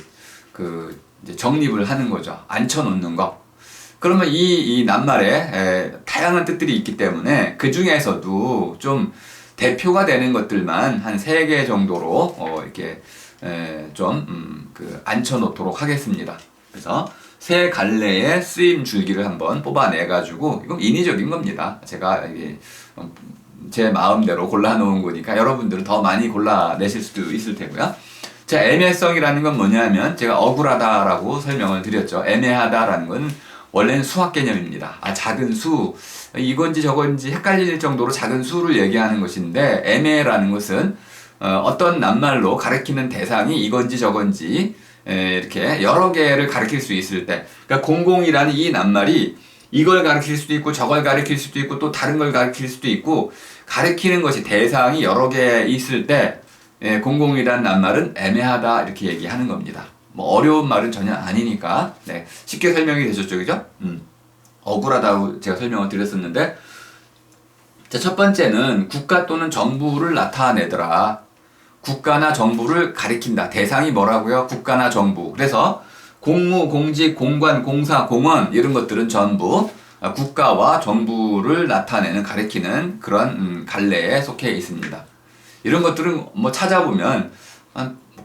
정립을 하는 거죠. 앉혀놓는 거. 그러면 이 낱말에 다양한 뜻들이 있기 때문에 그 중에서도 좀 대표가 되는 것들만 한 3개 정도로 이렇게 앉혀놓도록 하겠습니다. 그래서 3갈래의 쓰임 줄기를 한번 뽑아내가지고, 이건 인위적인 겁니다. 제가 제 마음대로 골라놓은 거니까 여러분들은 더 많이 골라내실 수도 있을 테고요. 자, 애매성이라는 건 뭐냐면, 제가 억울하다라고 설명을 드렸죠. 애매하다라는 건 원래는 수학 개념입니다. 작은 수, 이건지 저건지 헷갈릴 정도로 작은 수를 얘기하는 것인데, 애매라는 것은 어떤 낱말로 가리키는 대상이 이건지 저건지 이렇게 여러 개를 가리킬 수 있을 때, 그러니까 공공이라는 이 낱말이 이걸 가리킬 수도 있고 저걸 가리킬 수도 있고 또 다른 걸 가리킬 수도 있고, 가리키는 것이 대상이 여러 개 있을 때 공공이라는 낱말은 애매하다 이렇게 얘기하는 겁니다. 뭐 어려운 말은 전혀 아니니까 쉽게 설명이 되셨죠, 그죠? 억울하다고 제가 설명을 드렸었는데, 자, 첫 번째는 국가 또는 정부를 나타내더라. 국가나 정부를 가리킨다. 대상이 뭐라고요? 국가나 정부. 그래서 공무, 공직, 공관, 공사, 공원 이런 것들은 전부 국가와 정부를 나타내는, 가리키는 그런 갈래에 속해 있습니다. 이런 것들은 뭐 찾아보면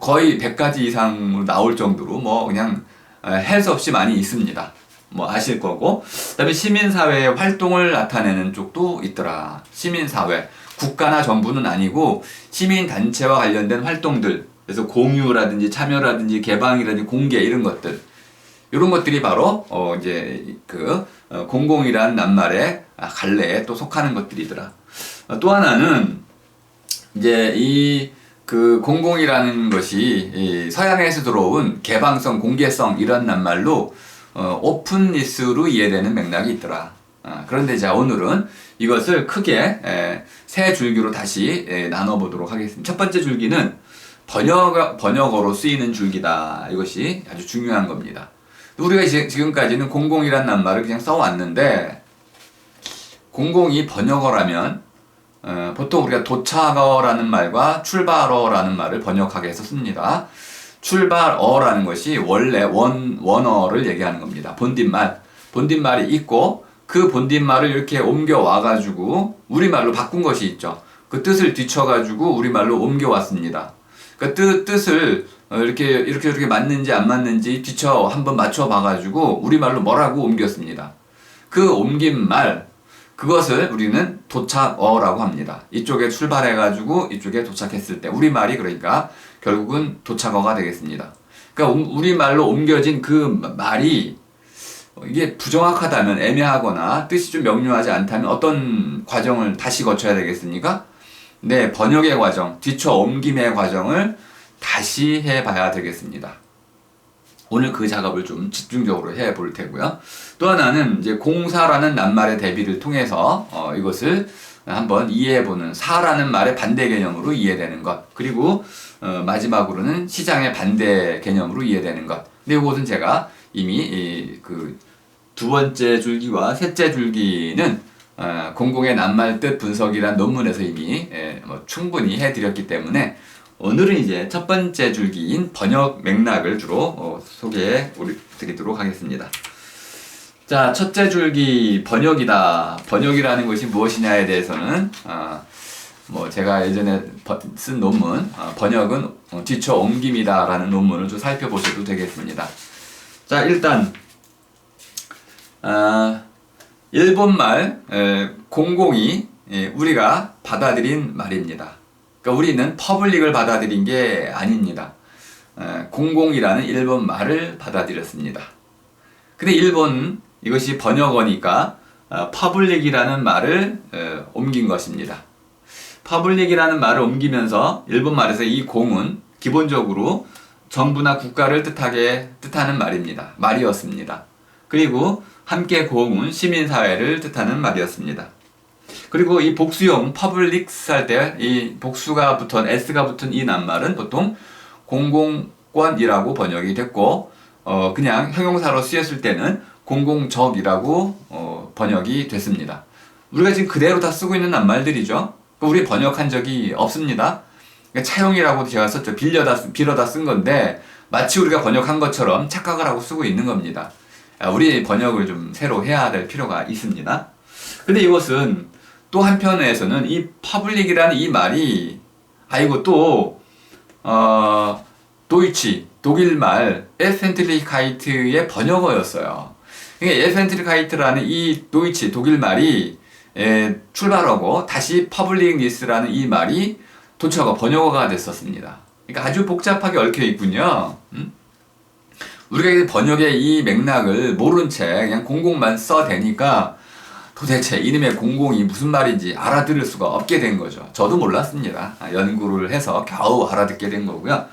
거의 100가지 이상으로 나올 정도로 뭐 그냥 할 수 없이 많이 있습니다. 뭐 아실 거고. 그다음에 시민사회의 활동을 나타내는 쪽도 있더라. 시민사회, 국가나 정부는 아니고 시민단체와 관련된 활동들, 그래서 공유라든지 참여라든지 개방이라든지 공개 이런 것들, 이런 것들이 바로 이제 공공이라는 낱말의 갈래에 또 속하는 것들이더라. 또 하나는 이제 공공이라는 것이 서양에서 들어온 개방성, 공개성 이런 낱말로 오픈리스로 이해되는 맥락이 있더라. 그런데 자, 오늘은 이것을 크게 3줄기로 다시 나눠보도록 하겠습니다. 첫 번째 줄기는 번역어로 쓰이는 줄기다. 이것이 아주 중요한 겁니다. 우리가 지금까지는 공공이란 낱말을 그냥 써왔는데, 공공이 번역어라면 보통 우리가 도착어라는 말과 출발어라는 말을 번역하게 해서 씁니다. 출발어라는 것이 원래 원어를 얘기하는 겁니다. 본뒷말이 있고 그 본뒷말을 이렇게 옮겨와가지고 우리말로 바꾼 것이 있죠. 그 뜻을 뒤쳐가지고 우리말로 옮겨왔습니다. 그 뜻을 이렇게 맞는지 안 맞는지 뒤쳐 한번 맞춰봐가지고 우리말로 뭐라고 옮겼습니다. 그 옮긴 말, 그것을 우리는 도착어라고 합니다. 이쪽에 출발해가지고 이쪽에 도착했을 때 우리말이 그러니까 결국은 도착어가 되겠습니다. 그러니까 우리말로 옮겨진 그 말이 이게 부정확하다면, 애매하거나 뜻이 좀 명료하지 않다면 어떤 과정을 다시 거쳐야 되겠습니까? 네, 번역의 과정, 뒤쳐 옮김의 과정을 다시 해봐야 되겠습니다. 오늘 그 작업을 좀 집중적으로 해볼 테고요. 또 하나는 이제 공사라는 낱말의 대비를 통해서 이것을 한번 이해해보는, 사라는 말의 반대 개념으로 이해되는 것, 그리고 마지막으로는 시장의 반대 개념으로 이해되는 것. 근데 이것은 제가 이미 그 두 번째 줄기와 셋째 줄기는 공공의 낱말 뜻 분석이란 논문에서 이미 충분히 해드렸기 때문에 오늘은 이제 첫 번째 줄기인 번역 맥락을 주로 소개해 드리도록 하겠습니다. 자, 첫째 줄기 번역이다. 번역이라는 것이 무엇이냐에 대해서는 제가 예전에 쓴 논문, 번역은 뒤쳐 옮김이다 라는 논문을 좀 살펴보셔도 되겠습니다. 자, 일단 일본말 공공이 우리가 받아들인 말입니다. 그러니까 우리는 퍼블릭을 받아들인 게 아닙니다. 공공이라는 일본 말을 받아들였습니다. 근데 일본 이것이 번역어니까 퍼블릭이라는 말을 옮긴 것입니다. 퍼블릭이라는 말을 옮기면서 일본 말에서 이 공은 기본적으로 정부나 국가를 뜻하는 말이었습니다. 그리고 함께 공은 시민사회를 뜻하는 말이었습니다. 그리고 이 복수형 퍼블릭스 할 때 이 복수가 붙은 s가 붙은 이 낱말은 보통 공공권이라고 번역이 됐고 그냥 형용사로 쓰였을 때는 공공적이라고 번역이 됐습니다. 우리가 지금 그대로 다 쓰고 있는 낱말들이죠. 우리 번역한 적이 없습니다. 차용이라고도 제가 썼죠. 빌려다 쓴 건데 마치 우리가 번역한 것처럼 착각을 하고 쓰고 있는 겁니다. 우리 번역을 좀 새로 해야 될 필요가 있습니다. 근데 이것은 또 한편에서는 이 퍼블릭이라는 이 말이 도이치, 독일말 에센트리카이트의 번역어였어요. 그러니까 에센트리카이트라는 이 도이치, 독일말이 출발하고 다시 퍼블릭니스라는 이 말이 도처가 번역어가 됐었습니다. 그러니까 아주 복잡하게 얽혀 있군요. 우리가 번역의 이 맥락을 모른 채 그냥 공공만 써대니까 도대체 이름의 공공이 무슨 말인지 알아들을 수가 없게 된 거죠. 저도 몰랐습니다. 연구를 해서 겨우 알아듣게 된 거고요.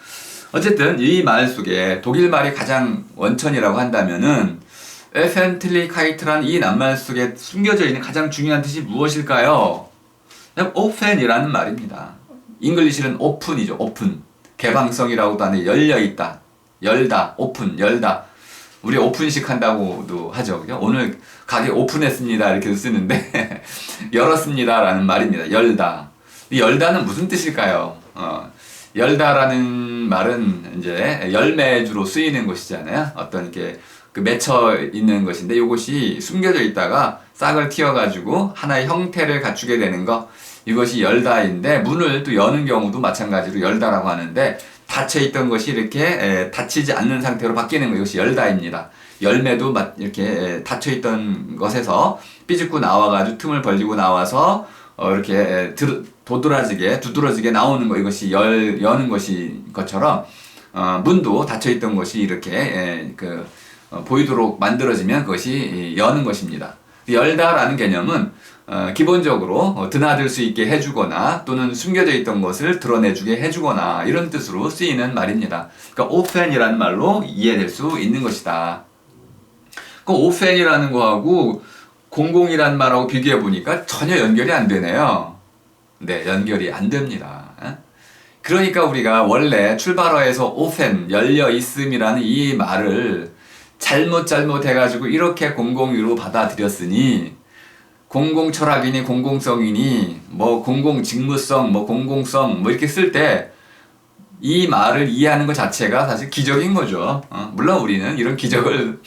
어쨌든 이 말 속에 독일말이 가장 원천이라고 한다면은 에센틀리카이트라는 이 낱말 속에 숨겨져 있는 가장 중요한 뜻이 무엇일까요? 오펜이라는 말입니다. 잉글리시는 오픈이죠. 오픈. 개방성이라고도 하는데 열려있다. 열다. 오픈. 열다. 우리 오픈식 한다고도 하죠. 그죠? 오늘 가게 오픈했습니다. 이렇게 쓰는데 열었습니다. 라는 말입니다. 열다. 이 열다는 무슨 뜻일까요? 열다라는 말은 이제 열매주로 쓰이는 것이잖아요. 어떤 이렇게 맺혀 있는 것인데 이것이 숨겨져 있다가 싹을 틔워가지고 하나의 형태를 갖추게 되는 것, 이것이 열다인데 문을 또 여는 경우도 마찬가지로 열다라고 하는데 닫혀있던 것이 이렇게 닫히지 않는 상태로 바뀌는 것, 이것이 열다입니다. 열매도 이렇게 닫혀있던 것에서 삐집고 나와가지고 틈을 벌리고 나와서 이렇게 두드러지게 나오는 것, 이것이 여는 것처럼 문도 닫혀있던 것이 이렇게 보이도록 만들어지면 그것이 여는 것입니다. 열다라는 개념은 기본적으로 드나들 수 있게 해주거나 또는 숨겨져 있던 것을 드러내주게 해주거나 이런 뜻으로 쓰이는 말입니다. 그러니까 오펜이라는 말로 이해될 수 있는 것이다. 그 오펜이라는 거하고 공공이라는 말하고 비교해 보니까 전혀 연결이 안 되네요. 네, 연결이 안 됩니다. 그러니까 우리가 원래 출발어에서 오펜, 열려 있음이라는 이 말을 잘못 해가지고 이렇게 공공유로 받아들였으니 공공 철학이니 공공성이니 공공 직무성 공공성 이렇게 쓸 때 이 말을 이해하는 것 자체가 사실 기적인 거죠. 물론 우리는 이런 기적을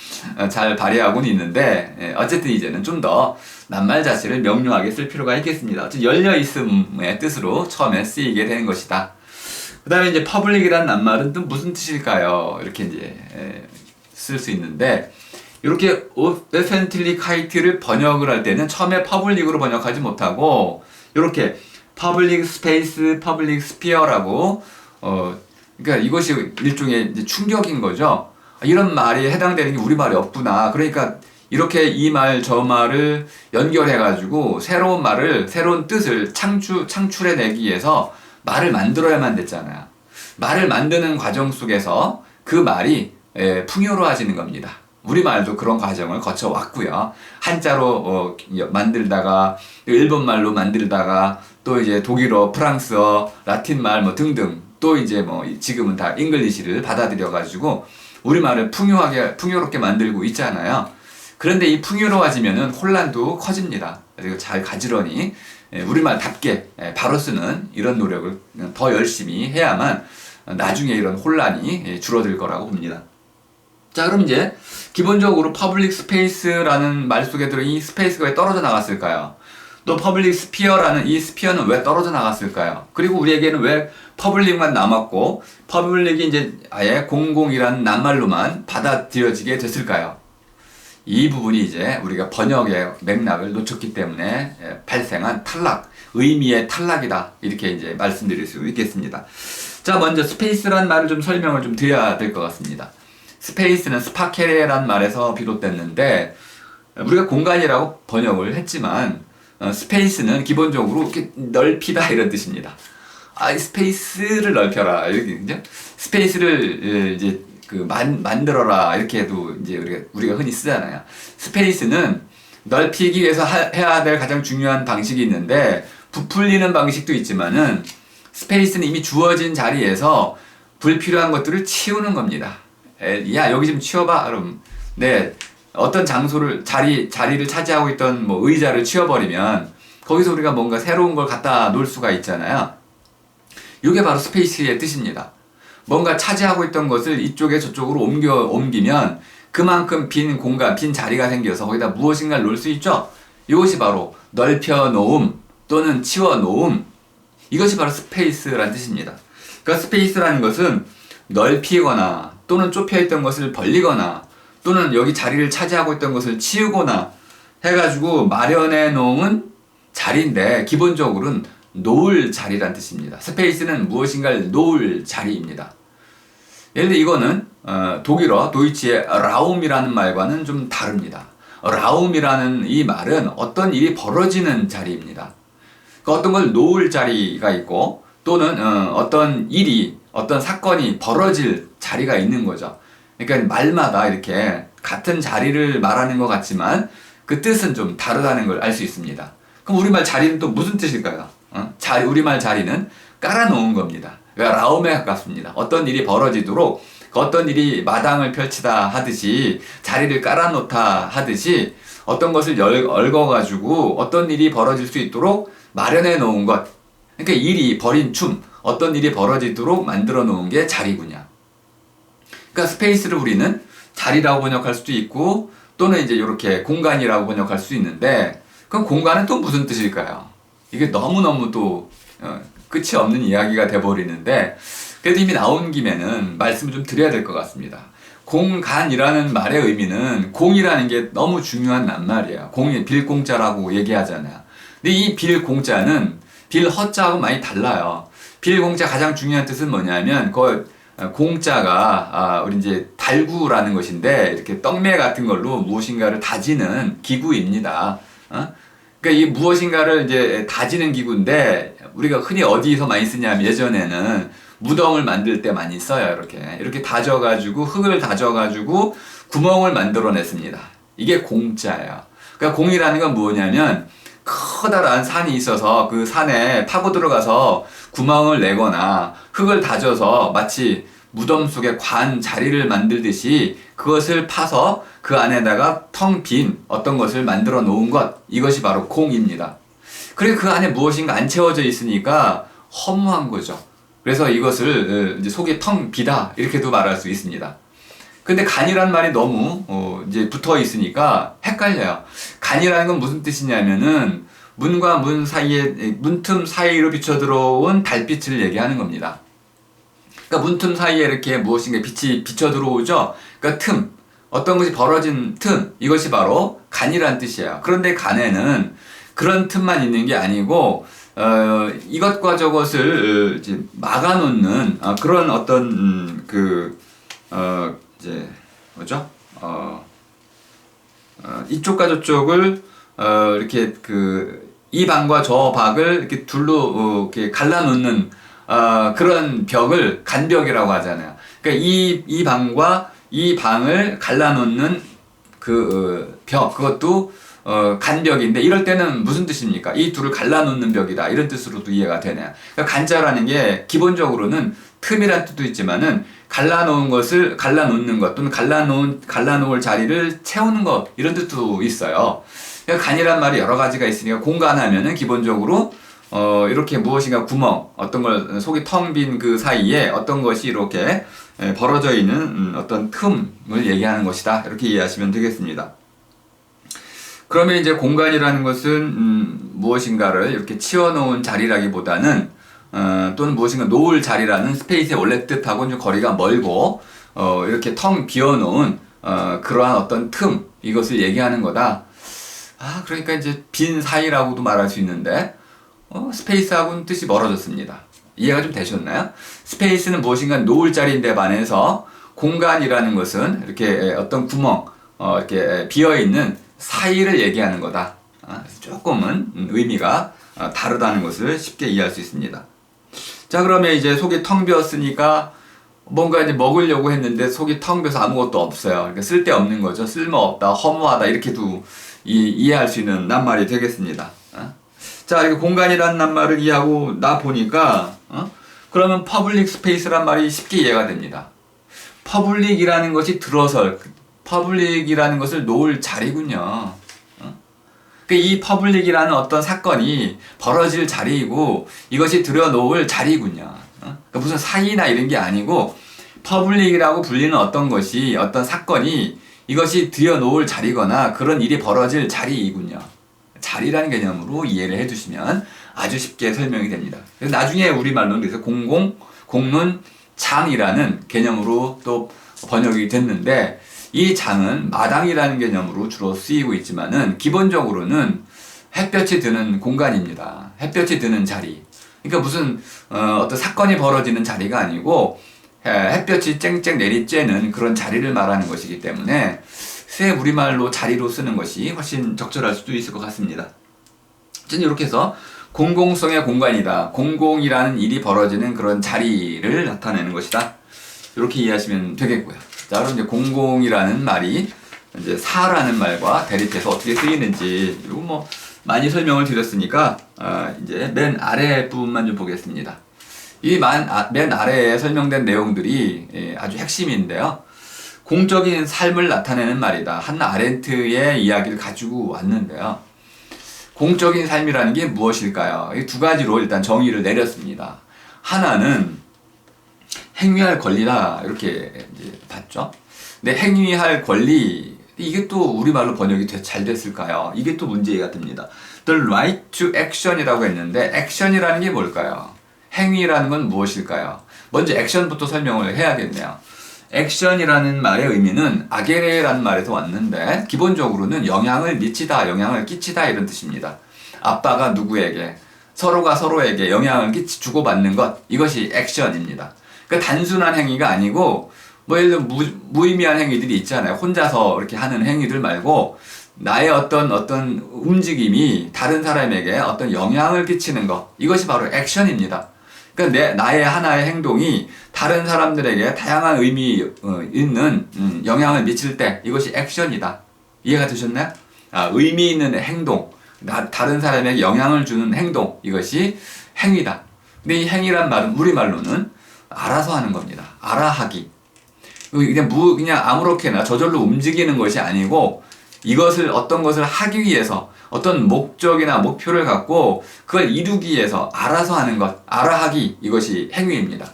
잘 발휘하고는 있는데 어쨌든 이제는 좀 더 낱말 자체를 명료하게 쓸 필요가 있겠습니다. 어쨌든 열려 있음의 뜻으로 처음에 쓰이게 되는 것이다. 그 다음에 이제 퍼블릭이라는 낱말은 또 무슨 뜻일까요? 이렇게 이제 쓸 수 있는데, 이렇게 에센틀리카이트를 번역을 할 때는 처음에 퍼블릭으로 번역하지 못하고 이렇게 퍼블릭 스페이스, 퍼블릭 스피어라고 그러니까 이것이 일종의 이제 충격인 거죠. 이런 말이 해당되는 게 우리말이 없구나. 그러니까 이렇게 이 말 저 말을 연결해가지고 새로운 말을, 새로운 뜻을 창출해내기 위해서 말을 만들어야만 됐잖아요. 말을 만드는 과정 속에서 그 말이 풍요로워지는 겁니다. 우리말도 그런 과정을 거쳐왔고요. 한자로 만들다가 일본말로 만들다가 또 이제 독일어, 프랑스어, 라틴말 뭐 등등 또 이제 뭐 지금은 다 잉글리시를 받아들여 가지고 우리말을 풍요롭게 만들고 있잖아요. 그런데 이 풍요로워지면은 혼란도 커집니다. 그리고 잘 가지런히 우리말답게 바로 쓰는 이런 노력을 더 열심히 해야만 나중에 이런 혼란이 줄어들 거라고 봅니다. 자, 그럼 이제 기본적으로 퍼블릭 스페이스라는 말 속에 들어 이 스페이스가 왜 떨어져 나갔을까요? 또 퍼블릭 스피어라는 이 스피어는 왜 떨어져 나갔을까요? 그리고 우리에게는 왜 퍼블릭만 남았고 퍼블릭이 이제 아예 공공이라는 낱말로만 받아들여지게 됐을까요? 이 부분이 이제 우리가 번역의 맥락을 놓쳤기 때문에 발생한 탈락, 의미의 탈락이다. 이렇게 이제 말씀드릴 수 있겠습니다. 자, 먼저 스페이스라는 말을 좀 설명을 좀 드려야 될 것 같습니다. 스페이스는 스파케레라는 말에서 비롯됐는데 우리가 공간이라고 번역을 했지만 스페이스는 기본적으로 이렇게 넓히다 이런 뜻입니다. 스페이스를 넓혀라 이렇게 그죠? 스페이스를 이제 만들어라 이렇게도 이제 우리가 흔히 쓰잖아요. 스페이스는 넓히기 위해서 해야 될 가장 중요한 방식이 있는데 부풀리는 방식도 있지만은 스페이스는 이미 주어진 자리에서 불필요한 것들을 치우는 겁니다. 야, 여기 좀 치워봐. 그럼 네, 어떤 장소를 자리를 차지하고 있던 뭐 의자를 치워버리면 거기서 우리가 뭔가 새로운 걸 갖다 놓을 수가 있잖아요. 이게 바로 스페이스의 뜻입니다. 뭔가 차지하고 있던 것을 이쪽에 저쪽으로 옮기면 그만큼 빈 공간, 빈 자리가 생겨서 거기다 무엇인가를 놓을 수 있죠. 이것이 바로 넓혀 놓음 또는 치워 놓음. 이것이 바로 스페이스라는 뜻입니다. 그러니까 스페이스라는 것은 넓히거나 또는 좁혀있던 것을 벌리거나 또는 여기 자리를 차지하고 있던 것을 치우거나 해가지고 마련해 놓은 자리인데 기본적으로는 놓을 자리란 뜻입니다. 스페이스는 무엇인가를 놓을 자리입니다. 예를 들어 이거는 독일어 도이치의 라움이라는 말과는 좀 다릅니다. 라움이라는 이 말은 어떤 일이 벌어지는 자리입니다. 그러니까 어떤 걸 놓을 자리가 있고 또는 어떤 일이 어떤 사건이 벌어질 자리가 있는 거죠. 그러니까 말마다 이렇게 같은 자리를 말하는 것 같지만 그 뜻은 좀 다르다는 걸 알 수 있습니다. 그럼 우리말 자리는 또 무슨 뜻일까요? 우리말 자리는 깔아놓은 겁니다. 그러니까 라움에 가깝습니다. 어떤 일이 벌어지도록 어떤 일이 마당을 펼치다 하듯이 자리를 깔아놓다 하듯이 어떤 것을 얽어가지고 어떤 일이 벌어질 수 있도록 마련해 놓은 것. 그러니까 일이 벌인 춤, 어떤 일이 벌어지도록 만들어 놓은 게 자리군요. 그러니까 스페이스를 우리는 자리라고 번역할 수도 있고 또는 이제 이렇게 공간이라고 번역할 수 있는데 그럼 공간은 또 무슨 뜻일까요? 이게 너무너무 또 끝이 없는 이야기가 돼버리는데 그래도 이미 나온 김에는 말씀을 좀 드려야 될 것 같습니다. 공간이라는 말의 의미는 공이라는 게 너무 중요한 낱말이에요. 공이 빌공자라고 얘기하잖아요. 근데 이 빌공자는 빌허자하고 많이 달라요. 빌공자 가장 중요한 뜻은 뭐냐면 그 공자가 우리 이제 달구라는 것인데 이렇게 떡매 같은 걸로 무엇인가를 다지는 기구입니다. 그러니까 이 무엇인가를 이제 다지는 기구인데 우리가 흔히 어디서 많이 쓰냐면 예전에는 무덤을 만들 때 많이 써요. 이렇게 다져가지고 흙을 다져가지고 구멍을 만들어냈습니다. 이게 공자예요. 그러니까 공이라는 건 뭐냐면 커다란 산이 있어서 그 산에 파고 들어가서 구멍을 내거나 흙을 다져서 마치 무덤 속에 관 자리를 만들듯이 그것을 파서 그 안에다가 텅 빈 어떤 것을 만들어 놓은 것, 이것이 바로 공입니다. 그리고 그 안에 무엇인가 안 채워져 있으니까 허무한 거죠. 그래서 이것을 이제 속이 텅 비다 이렇게도 말할 수 있습니다. 근데 간이라는 말이 너무 이제 붙어 있으니까 헷갈려요. 간이라는 건 무슨 뜻이냐면은 문과 문 사이에 문틈 사이로 비쳐 들어온 달빛을 얘기하는 겁니다. 그러니까 문틈 사이에 이렇게 무엇인가 빛이 비쳐 들어오죠. 그러니까 틈, 어떤 것이 벌어진 틈, 이것이 바로 간이라는 뜻이에요. 그런데 간에는 그런 틈만 있는 게 아니고 이것과 저것을 이제 막아놓는 그런 어떤 이제 뭐죠? 이쪽과 저쪽을 이렇게 이 방과 저 방을 이렇게 둘로 이렇게 갈라놓는 그런 벽을 간벽이라고 하잖아요. 그러니까 이 방과 이 방을 갈라놓는 벽, 그것도 간벽인데, 이럴 때는 무슨 뜻입니까? 이 둘을 갈라놓는 벽이다, 이런 뜻으로도 이해가 되네요. 그러니까 간자라는 게 기본적으로는 틈이란 뜻도 있지만은 갈라놓은 것을 갈라놓는 것, 또는 갈라놓을 자리를 채우는 것, 이런 뜻도 있어요. 그러니까 간이란 말이 여러 가지가 있으니까, 공간하면은 기본적으로 이렇게 무엇인가 구멍, 어떤 걸 속이 텅 빈 그 사이에 어떤 것이 이렇게 벌어져 있는 어떤 틈을 얘기하는 것이다, 이렇게 이해하시면 되겠습니다. 그러면 이제 공간이라는 것은 무엇인가를 이렇게 치워놓은 자리라기보다는 또는 무엇인가 놓을 자리라는 스페이스의 원래 뜻하고는 좀 거리가 멀고 이렇게 텅 비워놓은 그러한 어떤 틈, 이것을 얘기하는 거다. 그러니까 이제 빈 사이라고도 말할 수 있는데 스페이스하고는 뜻이 멀어졌습니다. 이해가 좀 되셨나요? 스페이스는 무엇인가 놓을 자리인데 반해서 공간이라는 것은 이렇게 어떤 구멍, 이렇게 비어있는 사이를 얘기하는 거다. 조금은 의미가 다르다는 것을 쉽게 이해할 수 있습니다. 자, 그러면 이제 속이 텅 비었으니까 뭔가 이제 먹으려고 했는데 속이 텅 비어서 아무것도 없어요. 그러니까 쓸데없는 거죠. 쓸모없다, 허무하다, 이렇게도 이해할 수 있는 낱말이 되겠습니다. 자, 이렇게 공간이라는 낱말을 이해하고 나 보니까 그러면 퍼블릭 스페이스란 말이 쉽게 이해가 됩니다. 퍼블릭이라는 것이 들어설, 퍼블릭이라는 것을 놓을 자리군요. 이 퍼블릭이라는 어떤 사건이 벌어질 자리이고 이것이 들여놓을 자리군요. 그러니까 무슨 사이나 이런 게 아니고 퍼블릭이라고 불리는 어떤 것이, 어떤 사건이 이것이 들여놓을 자리거나 그런 일이 벌어질 자리이군요. 자리라는 개념으로 이해를 해두시면 아주 쉽게 설명이 됩니다. 그래서 나중에 우리말로는 그래서 공론 장이라는 개념으로 또 번역이 됐는데, 이 장은 마당이라는 개념으로 주로 쓰이고 있지만은 기본적으로는 햇볕이 드는 공간입니다. 햇볕이 드는 자리. 그러니까 무슨 어떤 사건이 벌어지는 자리가 아니고 햇볕이 쨍쨍 내리쬐는 그런 자리를 말하는 것이기 때문에 새 우리말로 자리로 쓰는 것이 훨씬 적절할 수도 있을 것 같습니다. 어쨌든 이렇게 해서 공공성의 공간이다, 공공이라는 일이 벌어지는 그런 자리를 나타내는 것이다, 이렇게 이해하시면 되겠고요. 자, 그럼 이제 공공이라는 말이 이제 사라는 말과 대립해서 어떻게 쓰이는지, 이거 뭐 많이 설명을 드렸으니까 이제 맨 아래 부분만 좀 보겠습니다. 이 맨 아래에 설명된 내용들이 아주 핵심인데요. 공적인 삶을 나타내는 말이다. 한나 아렌트의 이야기를 가지고 왔는데요. 공적인 삶이라는 게 무엇일까요? 이 두 가지로 일단 정의를 내렸습니다. 하나는 행위할 권리다, 이렇게 이제 봤죠. 근데 행위할 권리, 이게 또 우리말로 번역이 잘 됐을까요? 이게 또 문제가 됩니다. The right to action이라고 했는데, action이라는 게 뭘까요? 행위라는 건 무엇일까요? 먼저 action부터 설명을 해야겠네요. action이라는 말의 의미는 아게레라는 말에서 왔는데, 기본적으로는 영향을 미치다, 영향을 끼치다, 이런 뜻입니다. 아빠가 누구에게, 서로가 서로에게 영향을 주고받는 것, 이것이 action입니다. 그러니까 단순한 행위가 아니고, 뭐 예를 들어 무의미한 행위들이 있잖아요. 혼자서 이렇게 하는 행위들 말고 나의 어떤 움직임이 다른 사람에게 어떤 영향을 끼치는 것, 이것이 바로 액션입니다. 그러니까 나의 하나의 행동이 다른 사람들에게 다양한 의미 있는 영향을 미칠 때, 이것이 액션이다. 이해가 되셨나요? 의미 있는 행동, 다른 사람에게 영향을 주는 행동, 이것이 행위다. 근데 이 행위란 말은 우리말로는 알아서 하는 겁니다. 알아하기. 그냥 아무렇게나 저절로 움직이는 것이 아니고, 이것을 어떤 것을 하기 위해서 어떤 목적이나 목표를 갖고 그걸 이루기 위해서 알아서 하는 것, 알아하기, 이것이 행위입니다.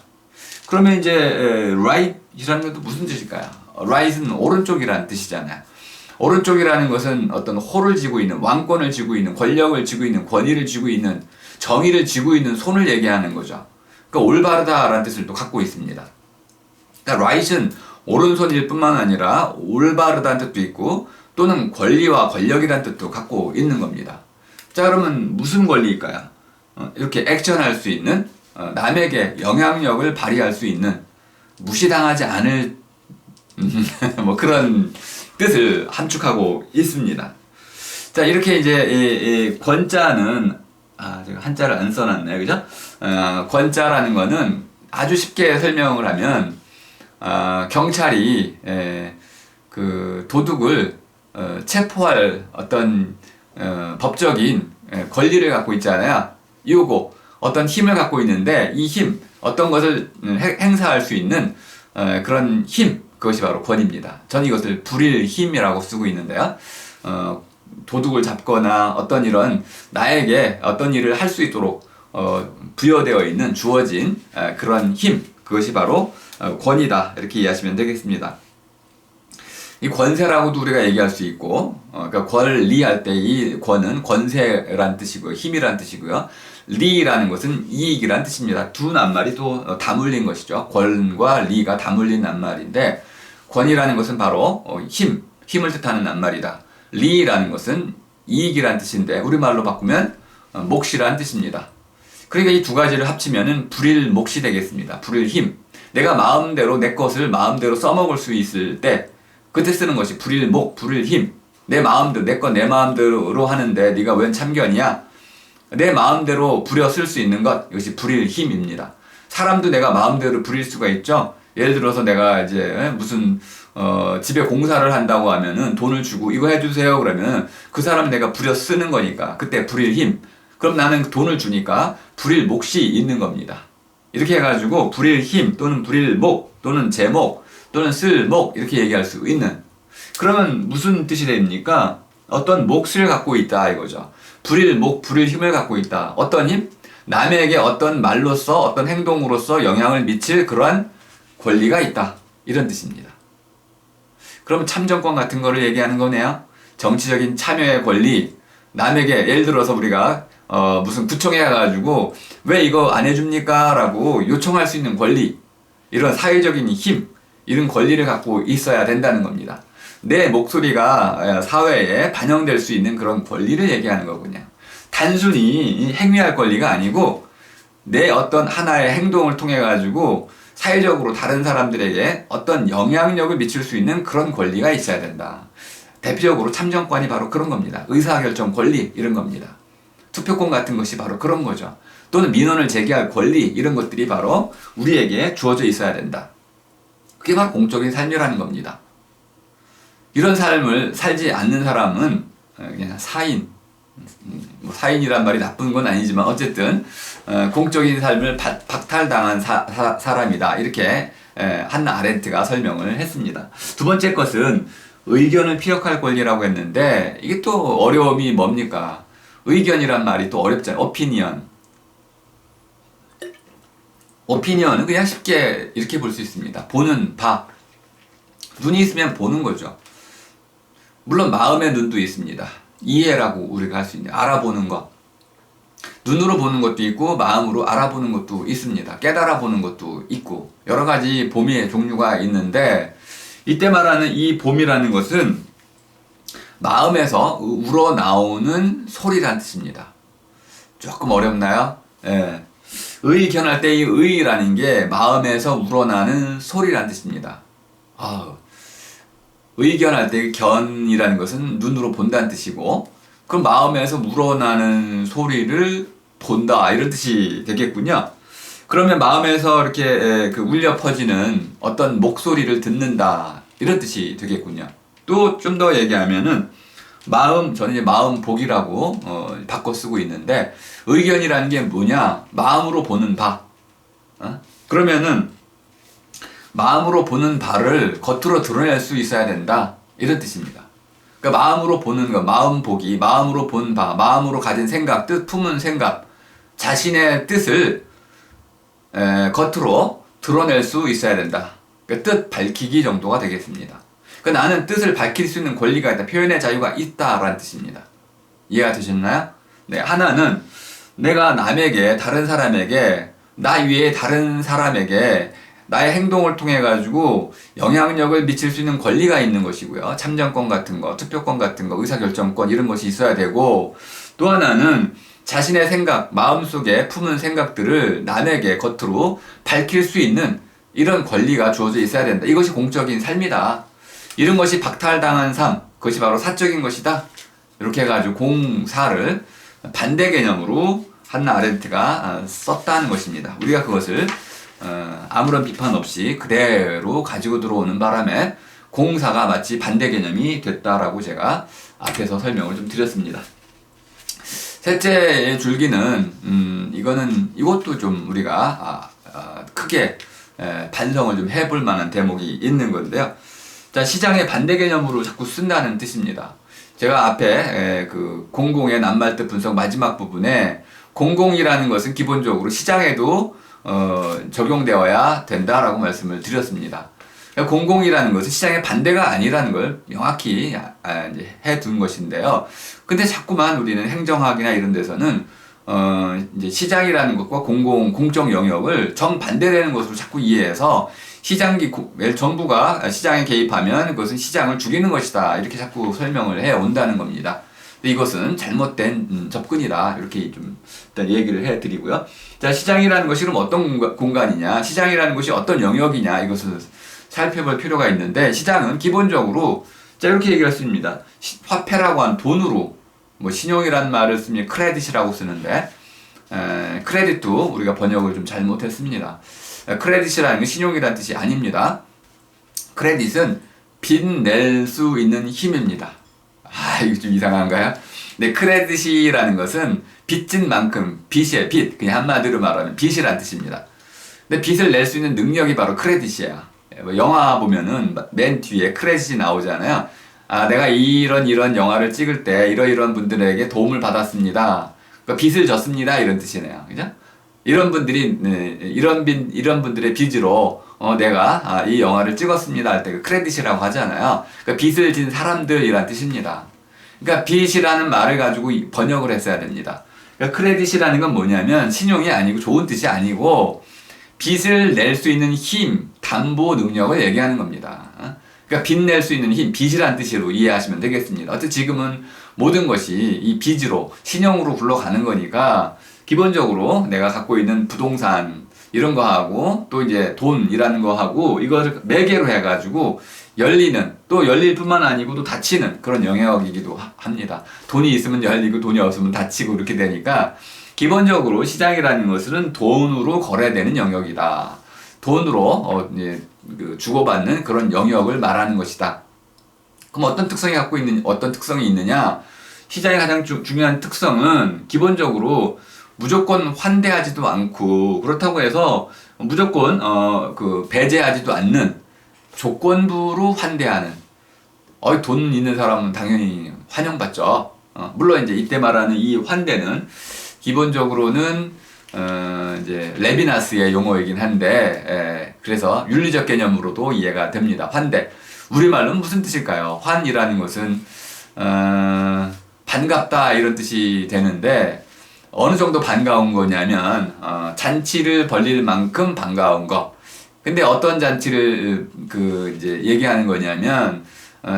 그러면 이제 right이라는 것도 무슨 뜻일까요? right은 오른쪽이라는 뜻이잖아요. 오른쪽이라는 것은 어떤 호를 쥐고 있는, 왕권을 쥐고 있는, 권력을 쥐고 있는, 권위를 쥐고 있는, 정의를 쥐고 있는 손을 얘기하는 거죠. 그러니까 올바르다라는 뜻을 또 갖고 있습니다. 그러니까 right은 오른손일 뿐만 아니라 올바르다는 뜻도 있고, 또는 권리와 권력이라는 뜻도 갖고 있는 겁니다. 자, 그러면 무슨 권리일까요? 이렇게 액션할 수 있는, 남에게 영향력을 발휘할 수 있는, 무시당하지 않을 뭐 그런 뜻을 함축하고 있습니다. 자, 이렇게 이제 이 권자는 제가 한자를 안 써놨네, 그죠? 권자라는 거는 아주 쉽게 설명을 하면 경찰이 그 도둑을 체포할 어떤 법적인 권리를 갖고 있잖아요. 이거 어떤 힘을 갖고 있는데 이 힘, 어떤 것을 행사할 수 있는 그런 힘, 그것이 바로 권입니다. 저는 이것을 불일 힘이라고 쓰고 있는데요. 도둑을 잡거나 어떤 이런 나에게 어떤 일을 할 수 있도록 부여되어 있는 주어진 그런 힘, 그것이 바로 권이다, 이렇게 이해하시면 되겠습니다. 이 권세라고도 우리가 얘기할 수 있고, 그러니까 권리할 때 이 권은 권세란 뜻이고요, 힘이란 뜻이고요. 리라는 것은 이익이란 뜻입니다. 두 낱말이 또 다물린 것이죠. 권과 리가 다물린 낱말인데, 권이라는 것은 바로 힘을 뜻하는 낱말이다. 리라는 것은 이익이란 뜻인데 우리말로 바꾸면 몫이란 뜻입니다. 그러니까 이 두 가지를 합치면은 불일 몫이 되겠습니다. 불일 힘. 내가 마음대로 내 것을 마음대로 써먹을 수 있을 때 그때 쓰는 것이 불일 목, 불일 힘. 내 마음대로, 내 거 내 마음대로 하는데 네가 웬 참견이야? 내 마음대로 부려 쓸 수 있는 것, 이것이 불일 힘입니다. 사람도 내가 마음대로 부릴 수가 있죠. 예를 들어서 내가 이제 무슨 집에 공사를 한다고 하면은 돈을 주고 이거 해주세요 그러면 그 사람 내가 부려 쓰는 거니까 그때 불일 힘. 그럼 나는 돈을 주니까 불일 몫이 있는 겁니다. 이렇게 해가지고 불일 힘 또는 불일 목 또는 제목 또는 쓸목 이렇게 얘기할 수 있는. 그러면 무슨 뜻이 됩니까? 어떤 몫을 갖고 있다 이거죠. 불일 목, 불일 힘을 갖고 있다. 어떤 힘? 남에게 어떤 말로써 어떤 행동으로써 영향을 미칠 그러한 권리가 있다. 이런 뜻입니다. 그럼 참정권 같은 거를 얘기하는 거네요. 정치적인 참여의 권리. 남에게 예를 들어서 우리가 무슨 구청에 가가지고 왜 이거 안 해줍니까? 라고 요청할 수 있는 권리. 이런 사회적인 힘. 이런 권리를 갖고 있어야 된다는 겁니다. 내 목소리가 사회에 반영될 수 있는 그런 권리를 얘기하는 거군요. 단순히 행위할 권리가 아니고 내 어떤 하나의 행동을 통해 가지고 사회적으로 다른 사람들에게 어떤 영향력을 미칠 수 있는 그런 권리가 있어야 된다. 대표적으로 참정권이 바로 그런 겁니다. 의사결정 권리 이런 겁니다. 투표권 같은 것이 바로 그런 거죠. 또는 민원을 제기할 권리 이런 것들이 바로 우리에게 주어져 있어야 된다. 그게 바로 공적인 삶이라는 겁니다. 이런 삶을 살지 않는 사람은 그냥 사인, 뭐 사인이란 말이 나쁜 건 아니지만 어쨌든 공적인 삶을 박탈당한 사람이다. 이렇게 한나 아렌트가 설명을 했습니다. 두 번째 것은 의견을 피력할 권리라고 했는데 이게 또 어려움이 뭡니까? 의견이란 말이 또 어렵잖아요. 오피니언은 그냥 쉽게 이렇게 볼 수 있습니다. 보는 바. 눈이 있으면 보는 거죠. 물론 마음의 눈도 있습니다. 이해라고 우리가 할 수 있는 알아보는 것. 눈으로 보는 것도 있고 마음으로 알아보는 것도 있습니다. 깨달아 보는 것도 있고 여러 가지 봄의 종류가 있는데 이때 말하는 이 봄이라는 것은 마음에서 우러나오는 소리란 뜻입니다. 조금 어렵나요? 예. 의견할 때 이 의라는 게 마음에서 우러나는 소리란 뜻입니다. 의견할 때 견이라는 것은 눈으로 본다는 뜻이고 그럼 마음에서 우러나는 소리를 본다 이런 뜻이 되겠군요. 그러면 마음에서 이렇게 울려 퍼지는 어떤 목소리를 듣는다 이런 뜻이 되겠군요. 또 좀 더 얘기하면은 저는 이제 마음 복이라고 바꿔 쓰고 있는데 의견이라는 게 뭐냐? 마음으로 보는 바. 그러면은 마음으로 보는 바를 겉으로 드러낼 수 있어야 된다 이런 뜻입니다. 그러니까 마음으로 보는 것, 마음 보기, 마음으로 본 바, 마음으로 가진 생각, 뜻 품은 생각, 자신의 뜻을 겉으로 드러낼 수 있어야 된다. 그러니까 뜻 밝히기 정도가 되겠습니다. 그러니까 나는 뜻을 밝힐 수 있는 권리가 있다, 표현의 자유가 있다라는 뜻입니다. 이해가 되셨나요? 네, 하나는 내가 남에게, 다른 사람에게, 나 위에 다른 사람에게 나의 행동을 통해 가지고 영향력을 미칠 수 있는 권리가 있는 것이고요. 참정권 같은 거, 투표권 같은 거, 의사결정권 이런 것이 있어야 되고 또 하나는 자신의 생각, 마음속에 품은 생각들을 남에게 겉으로 밝힐 수 있는 이런 권리가 주어져 있어야 된다. 이것이 공적인 삶이다. 이런 것이 박탈당한 삶, 그것이 바로 사적인 것이다. 이렇게 해가지고 공사를 반대 개념으로 한나 아렌트가 썼다는 것입니다. 우리가 그것을 아무런 비판 없이 그대로 가지고 들어오는 바람에 공사가 마치 반대 개념이 됐다라고 제가 앞에서 설명을 좀 드렸습니다. 셋째 줄기는 이것도 좀 우리가 크게 반성을 좀 해볼 만한 대목이 있는 건데요. 자, 시장의 반대 개념으로 자꾸 쓴다는 뜻입니다. 제가 앞에 그 공공의 낱말뜻 분석 마지막 부분에 공공이라는 것은 기본적으로 시장에도 적용되어야 된다라고 말씀을 드렸습니다. 그러니까 공공이라는 것은 시장의 반대가 아니라는 걸 명확히 이제 해둔 것인데요. 근데 자꾸만 우리는 행정학이나 이런 데서는 이제 시장이라는 것과 공적 영역을 정반대되는 것으로 자꾸 이해해서 정부가 시장에 개입하면 그것은 시장을 죽이는 것이다. 이렇게 자꾸 설명을 해 온다는 겁니다. 근데 이것은 잘못된 접근이다. 이렇게 좀 일단 얘기를 해 드리고요. 자, 시장이라는 것이 그럼 어떤 공간이냐? 시장이라는 것이 어떤 영역이냐? 이것을 살펴볼 필요가 있는데, 시장은 기본적으로 자, 이렇게 얘기할 수 있습니다. 화폐라고 한 돈으로, 뭐 신용이라는 말을 쓰면 크레딧이라고 쓰는데, 크레딧도 우리가 번역을 좀 잘못했습니다. 크레딧이라는 건 신용이라는 뜻이 아닙니다. 크레딧은 빚 낼 수 있는 힘입니다. 이거 좀 이상한가요? 네, 크레딧이라는 것은 빚진 만큼, 빚이에요, 빚. 그냥 한마디로 말하면 빚이란 뜻입니다. 근데 빚을 낼 수 있는 능력이 바로 크레딧이에요. 영화 보면은 맨 뒤에 크레딧이 나오잖아요. 내가 이런 영화를 찍을 때 이런 분들에게 도움을 받았습니다. 그러니까 빚을 졌습니다. 이런 뜻이네요. 그죠? 이런 분들이, 이런 분들의 빚으로, 내가, 이 영화를 찍었습니다. 할 때 그 크레딧이라고 하잖아요. 그러니까 빚을 진 사람들이란 뜻입니다. 그러니까 빚이라는 말을 가지고 번역을 했어야 됩니다. 그러니까 크레딧이라는 건 뭐냐면, 신용이 아니고 좋은 뜻이 아니고, 빚을 낼 수 있는 힘, 담보 능력을 얘기하는 겁니다. 그러니까 빚 낼 수 있는 힘, 빚이란 뜻으로 이해하시면 되겠습니다. 어쨌든 지금은 모든 것이 이 빚으로, 신용으로 굴러가는 거니까, 기본적으로 내가 갖고 있는 부동산 이런 거 하고 또 이제 돈이라는 거 하고 이거를 매개로 해가지고 또 열릴 뿐만 아니고 또 닫히는 그런 영역이기도 합니다. 돈이 있으면 열리고 돈이 없으면 닫히고 이렇게 되니까 기본적으로 시장이라는 것은 돈으로 거래되는 영역이다. 돈으로 주고받는 그런 영역을 말하는 것이다. 그럼 어떤 특성이 있느냐? 시장의 가장 중요한 특성은 기본적으로 무조건 환대하지도 않고, 그렇다고 해서 무조건 배제하지도 않는, 조건부로 환대하는. 돈 있는 사람은 당연히 환영받죠. 물론 이제 이때 말하는 이 환대는 기본적으로는 이제 레비나스의 용어이긴 한데, 그래서 윤리적 개념으로도 이해가 됩니다. 환대. 우리말로는 무슨 뜻일까요? 환이라는 것은 반갑다 이런 뜻이 되는데, 어느 정도 반가운 거냐면 잔치를 벌릴 만큼 반가운 거. 근데 어떤 잔치를 이제 얘기하는 거냐면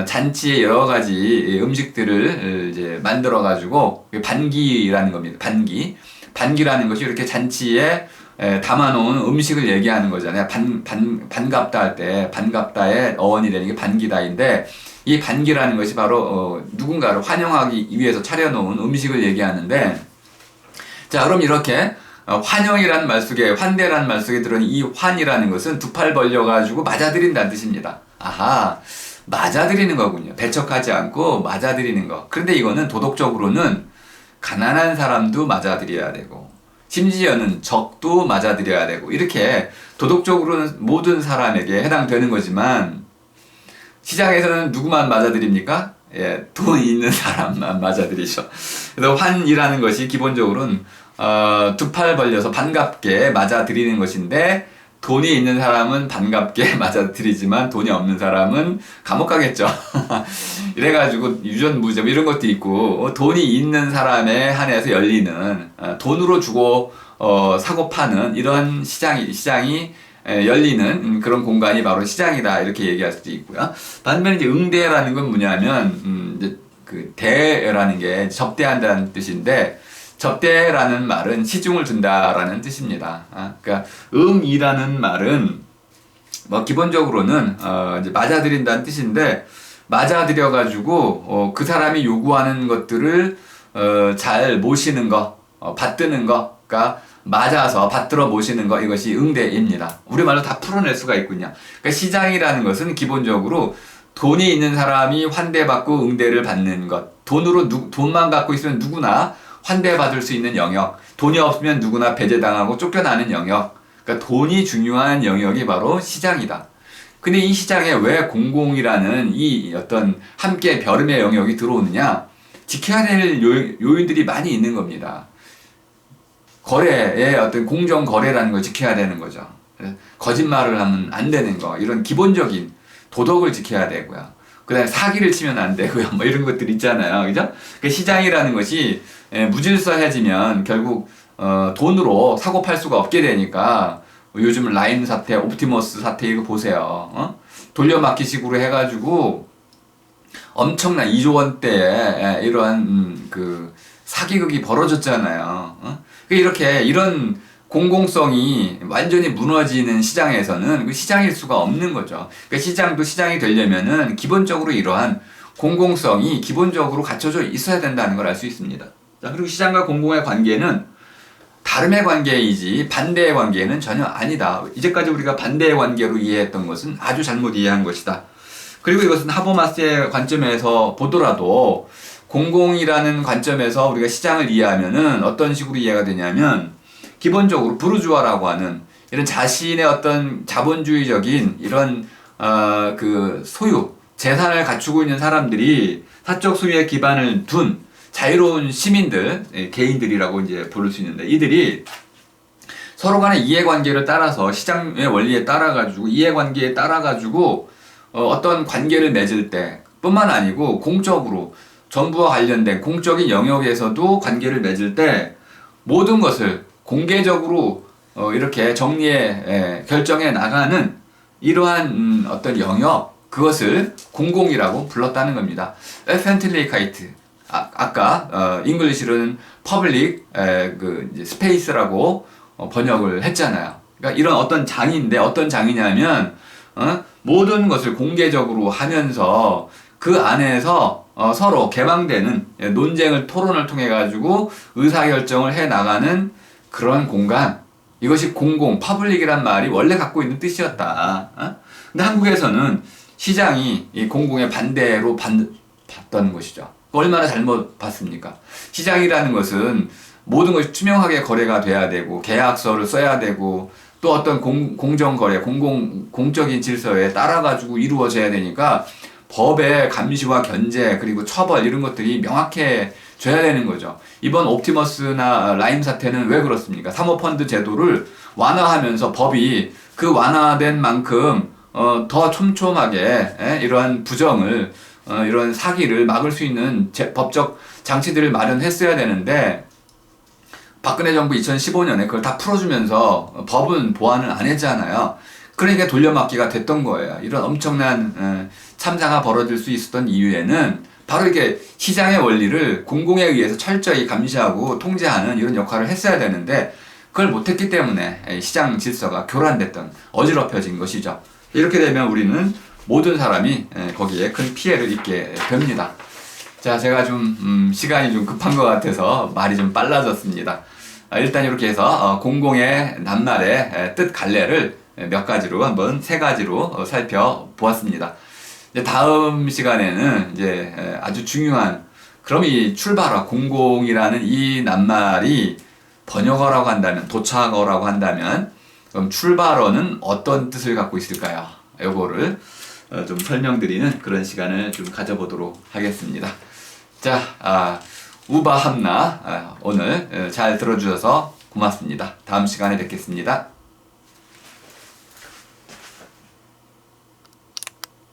잔치에 여러 가지 음식들을 이제 만들어 가지고 반기라는 겁니다. 반기라는 것이 이렇게 잔치에 담아놓은 음식을 얘기하는 거잖아요. 반갑다 할 때 반갑다의 어원이 되는 게 반기다인데, 이 반기라는 것이 바로 누군가를 환영하기 위해서 차려놓은 음식을 얘기하는데, 자, 그럼 이렇게 환영이라는 말 속에, 환대라는 말 속에 들어있는 이 환이라는 것은 두 팔 벌려가지고 맞아들인다는 뜻입니다. 맞아들이는 거군요. 배척하지 않고 맞아들이는 거. 그런데 이거는 도덕적으로는 가난한 사람도 맞아들여야 되고, 심지어는 적도 맞아들여야 되고, 이렇게 도덕적으로는 모든 사람에게 해당되는 거지만, 시장에서는 누구만 맞아들입니까? 돈 있는 사람만 맞아들이죠. 그래서 환이라는 것이 기본적으로는 두 팔 벌려서 반갑게 맞아들이는 것인데, 돈이 있는 사람은 반갑게 맞아들이지만 돈이 없는 사람은 감옥 가겠죠. 이래가지고 유전무죄 이런 것도 있고, 돈이 있는 사람에 한해서 열리는, 돈으로 주고 사고 파는 이런 시장이 열리는 그런 공간이 바로 시장이다, 이렇게 얘기할 수도 있고요. 반면에 이제 응대라는 건 뭐냐면, 이제 대라는 게 접대한다는 뜻인데, 접대라는 말은 시중을 둔다라는 뜻입니다. 그러니까 응이라는 말은 뭐 기본적으로는 이제 맞아들인다는 뜻인데, 맞아들여 가지고 그 사람이 요구하는 것들을 잘 모시는 거, 받드는 거, 그러니까 맞아서 받들어 모시는 거, 이것이 응대입니다. 우리말로 다 풀어낼 수가 있군요. 그러니까 시장이라는 것은 기본적으로 돈이 있는 사람이 환대받고 응대를 받는 것, 돈만 갖고 있으면 누구나 환대받을 수 있는 영역, 돈이 없으면 누구나 배제당하고 쫓겨나는 영역, 그러니까 돈이 중요한 영역이 바로 시장이다. 근데 이 시장에 왜 공공이라는 이 어떤 함께 벼름의 영역이 들어오느냐? 지켜야 될 요인들이 많이 있는 겁니다. 거래의 어떤 공정 거래라는 걸 지켜야 되는 거죠. 거짓말을 하면 안 되는 거, 이런 기본적인 도덕을 지켜야 되고요. 그 다음에 사기를 치면 안 되고요. 뭐 이런 것들 있잖아요. 그죠? 그 시장이라는 것이 무질서해지면 결국 돈으로 사고 팔 수가 없게 되니까, 요즘 라임 사태, 옵티머스 사태 이거 보세요. 돌려막기식으로 해가지고 엄청난 2조 원대의 이러한 그 사기극이 벌어졌잖아요. 이렇게 이런 공공성이 완전히 무너지는 시장에서는 그 시장일 수가 없는 거죠. 그러니까 시장도 시장이 되려면은 기본적으로 이러한 공공성이 기본적으로 갖춰져 있어야 된다는 걸 알 수 있습니다. 자, 그리고 시장과 공공의 관계는 다름의 관계이지 반대의 관계는 전혀 아니다. 이제까지 우리가 반대의 관계로 이해했던 것은 아주 잘못 이해한 것이다. 그리고 이것은 하버마스의 관점에서 보더라도 공공이라는 관점에서 우리가 시장을 이해하면은 어떤 식으로 이해가 되냐면, 기본적으로 부르주아라고 하는 이런 자신의 어떤 자본주의적인 이런 그 소유, 재산을 갖추고 있는 사람들이 사적 소유에 기반을 둔 자유로운 시민들, 개인들이라고 이제 부를 수 있는데, 이들이 서로 간의 이해관계를 따라서 시장의 원리에 따라가지고 이해관계에 따라가지고 어떤 관계를 맺을 때 뿐만 아니고 공적으로 정부와 관련된 공적인 영역에서도 관계를 맺을 때 모든 것을 공개적으로 이렇게 결정해 나가는 이러한 어떤 영역, 그것을 공공이라고 불렀다는 겁니다. 에펜틀레이카이트, 아까 잉글리시로는 퍼블릭 스페이스라고 번역을 했잖아요. 그러니까 이런 어떤 장인데, 어떤 장이냐면 모든 것을 공개적으로 하면서 그 안에서 서로 개방되는 논쟁을, 토론을 통해 가지고 의사결정을 해 나가는 그런 공간, 이것이 공공, 퍼블릭이란 말이 원래 갖고 있는 뜻이었다. 근데 한국에서는 시장이 이 공공의 반대로 봤던 것이죠. 얼마나 잘못 봤습니까? 시장이라는 것은 모든 것이 투명하게 거래가 돼야 되고, 계약서를 써야 되고, 또 어떤 공정거래, 공적인 질서에 따라가지고 이루어져야 되니까 법의 감시와 견제, 그리고 처벌, 이런 것들이 명확해져야 되는 거죠. 이번 옵티머스나 라임 사태는 왜 그렇습니까? 사모펀드 제도를 완화하면서 법이 그 완화된 만큼 더 촘촘하게 이러한 부정을, 이런 사기를 막을 수 있는 법적 장치들을 마련했어야 되는데, 박근혜 정부 2015년에 그걸 다 풀어주면서 법은 보완을 안 했잖아요. 그러니까 돌려막기가 됐던 거예요. 이런 엄청난 참사가 벌어질 수 있었던 이유에는 바로 이렇게 시장의 원리를 공공에 의해서 철저히 감시하고 통제하는 이런 역할을 했어야 되는데, 그걸 못했기 때문에 시장 질서가 교란됐던, 어지럽혀진 것이죠. 이렇게 되면 우리는 모든 사람이 거기에 큰 피해를 입게 됩니다. 자, 제가 좀 시간이 좀 급한 것 같아서 말이 좀 빨라졌습니다. 일단 이렇게 해서 공공의 낱말의 뜻 갈래를 몇 가지로, 한번 세 가지로 살펴보았습니다. 이제 다음 시간에는 이제 아주 중요한, 그럼 이 출발어, 공공이라는 이 낱말이 번역어라고 한다면, 도착어라고 한다면, 그럼 출발어는 어떤 뜻을 갖고 있을까요? 요거를 좀 설명드리는 그런 시간을 좀 가져보도록 하겠습니다. 자, 우바함나 오늘 잘 들어주셔서 고맙습니다. 다음 시간에 뵙겠습니다.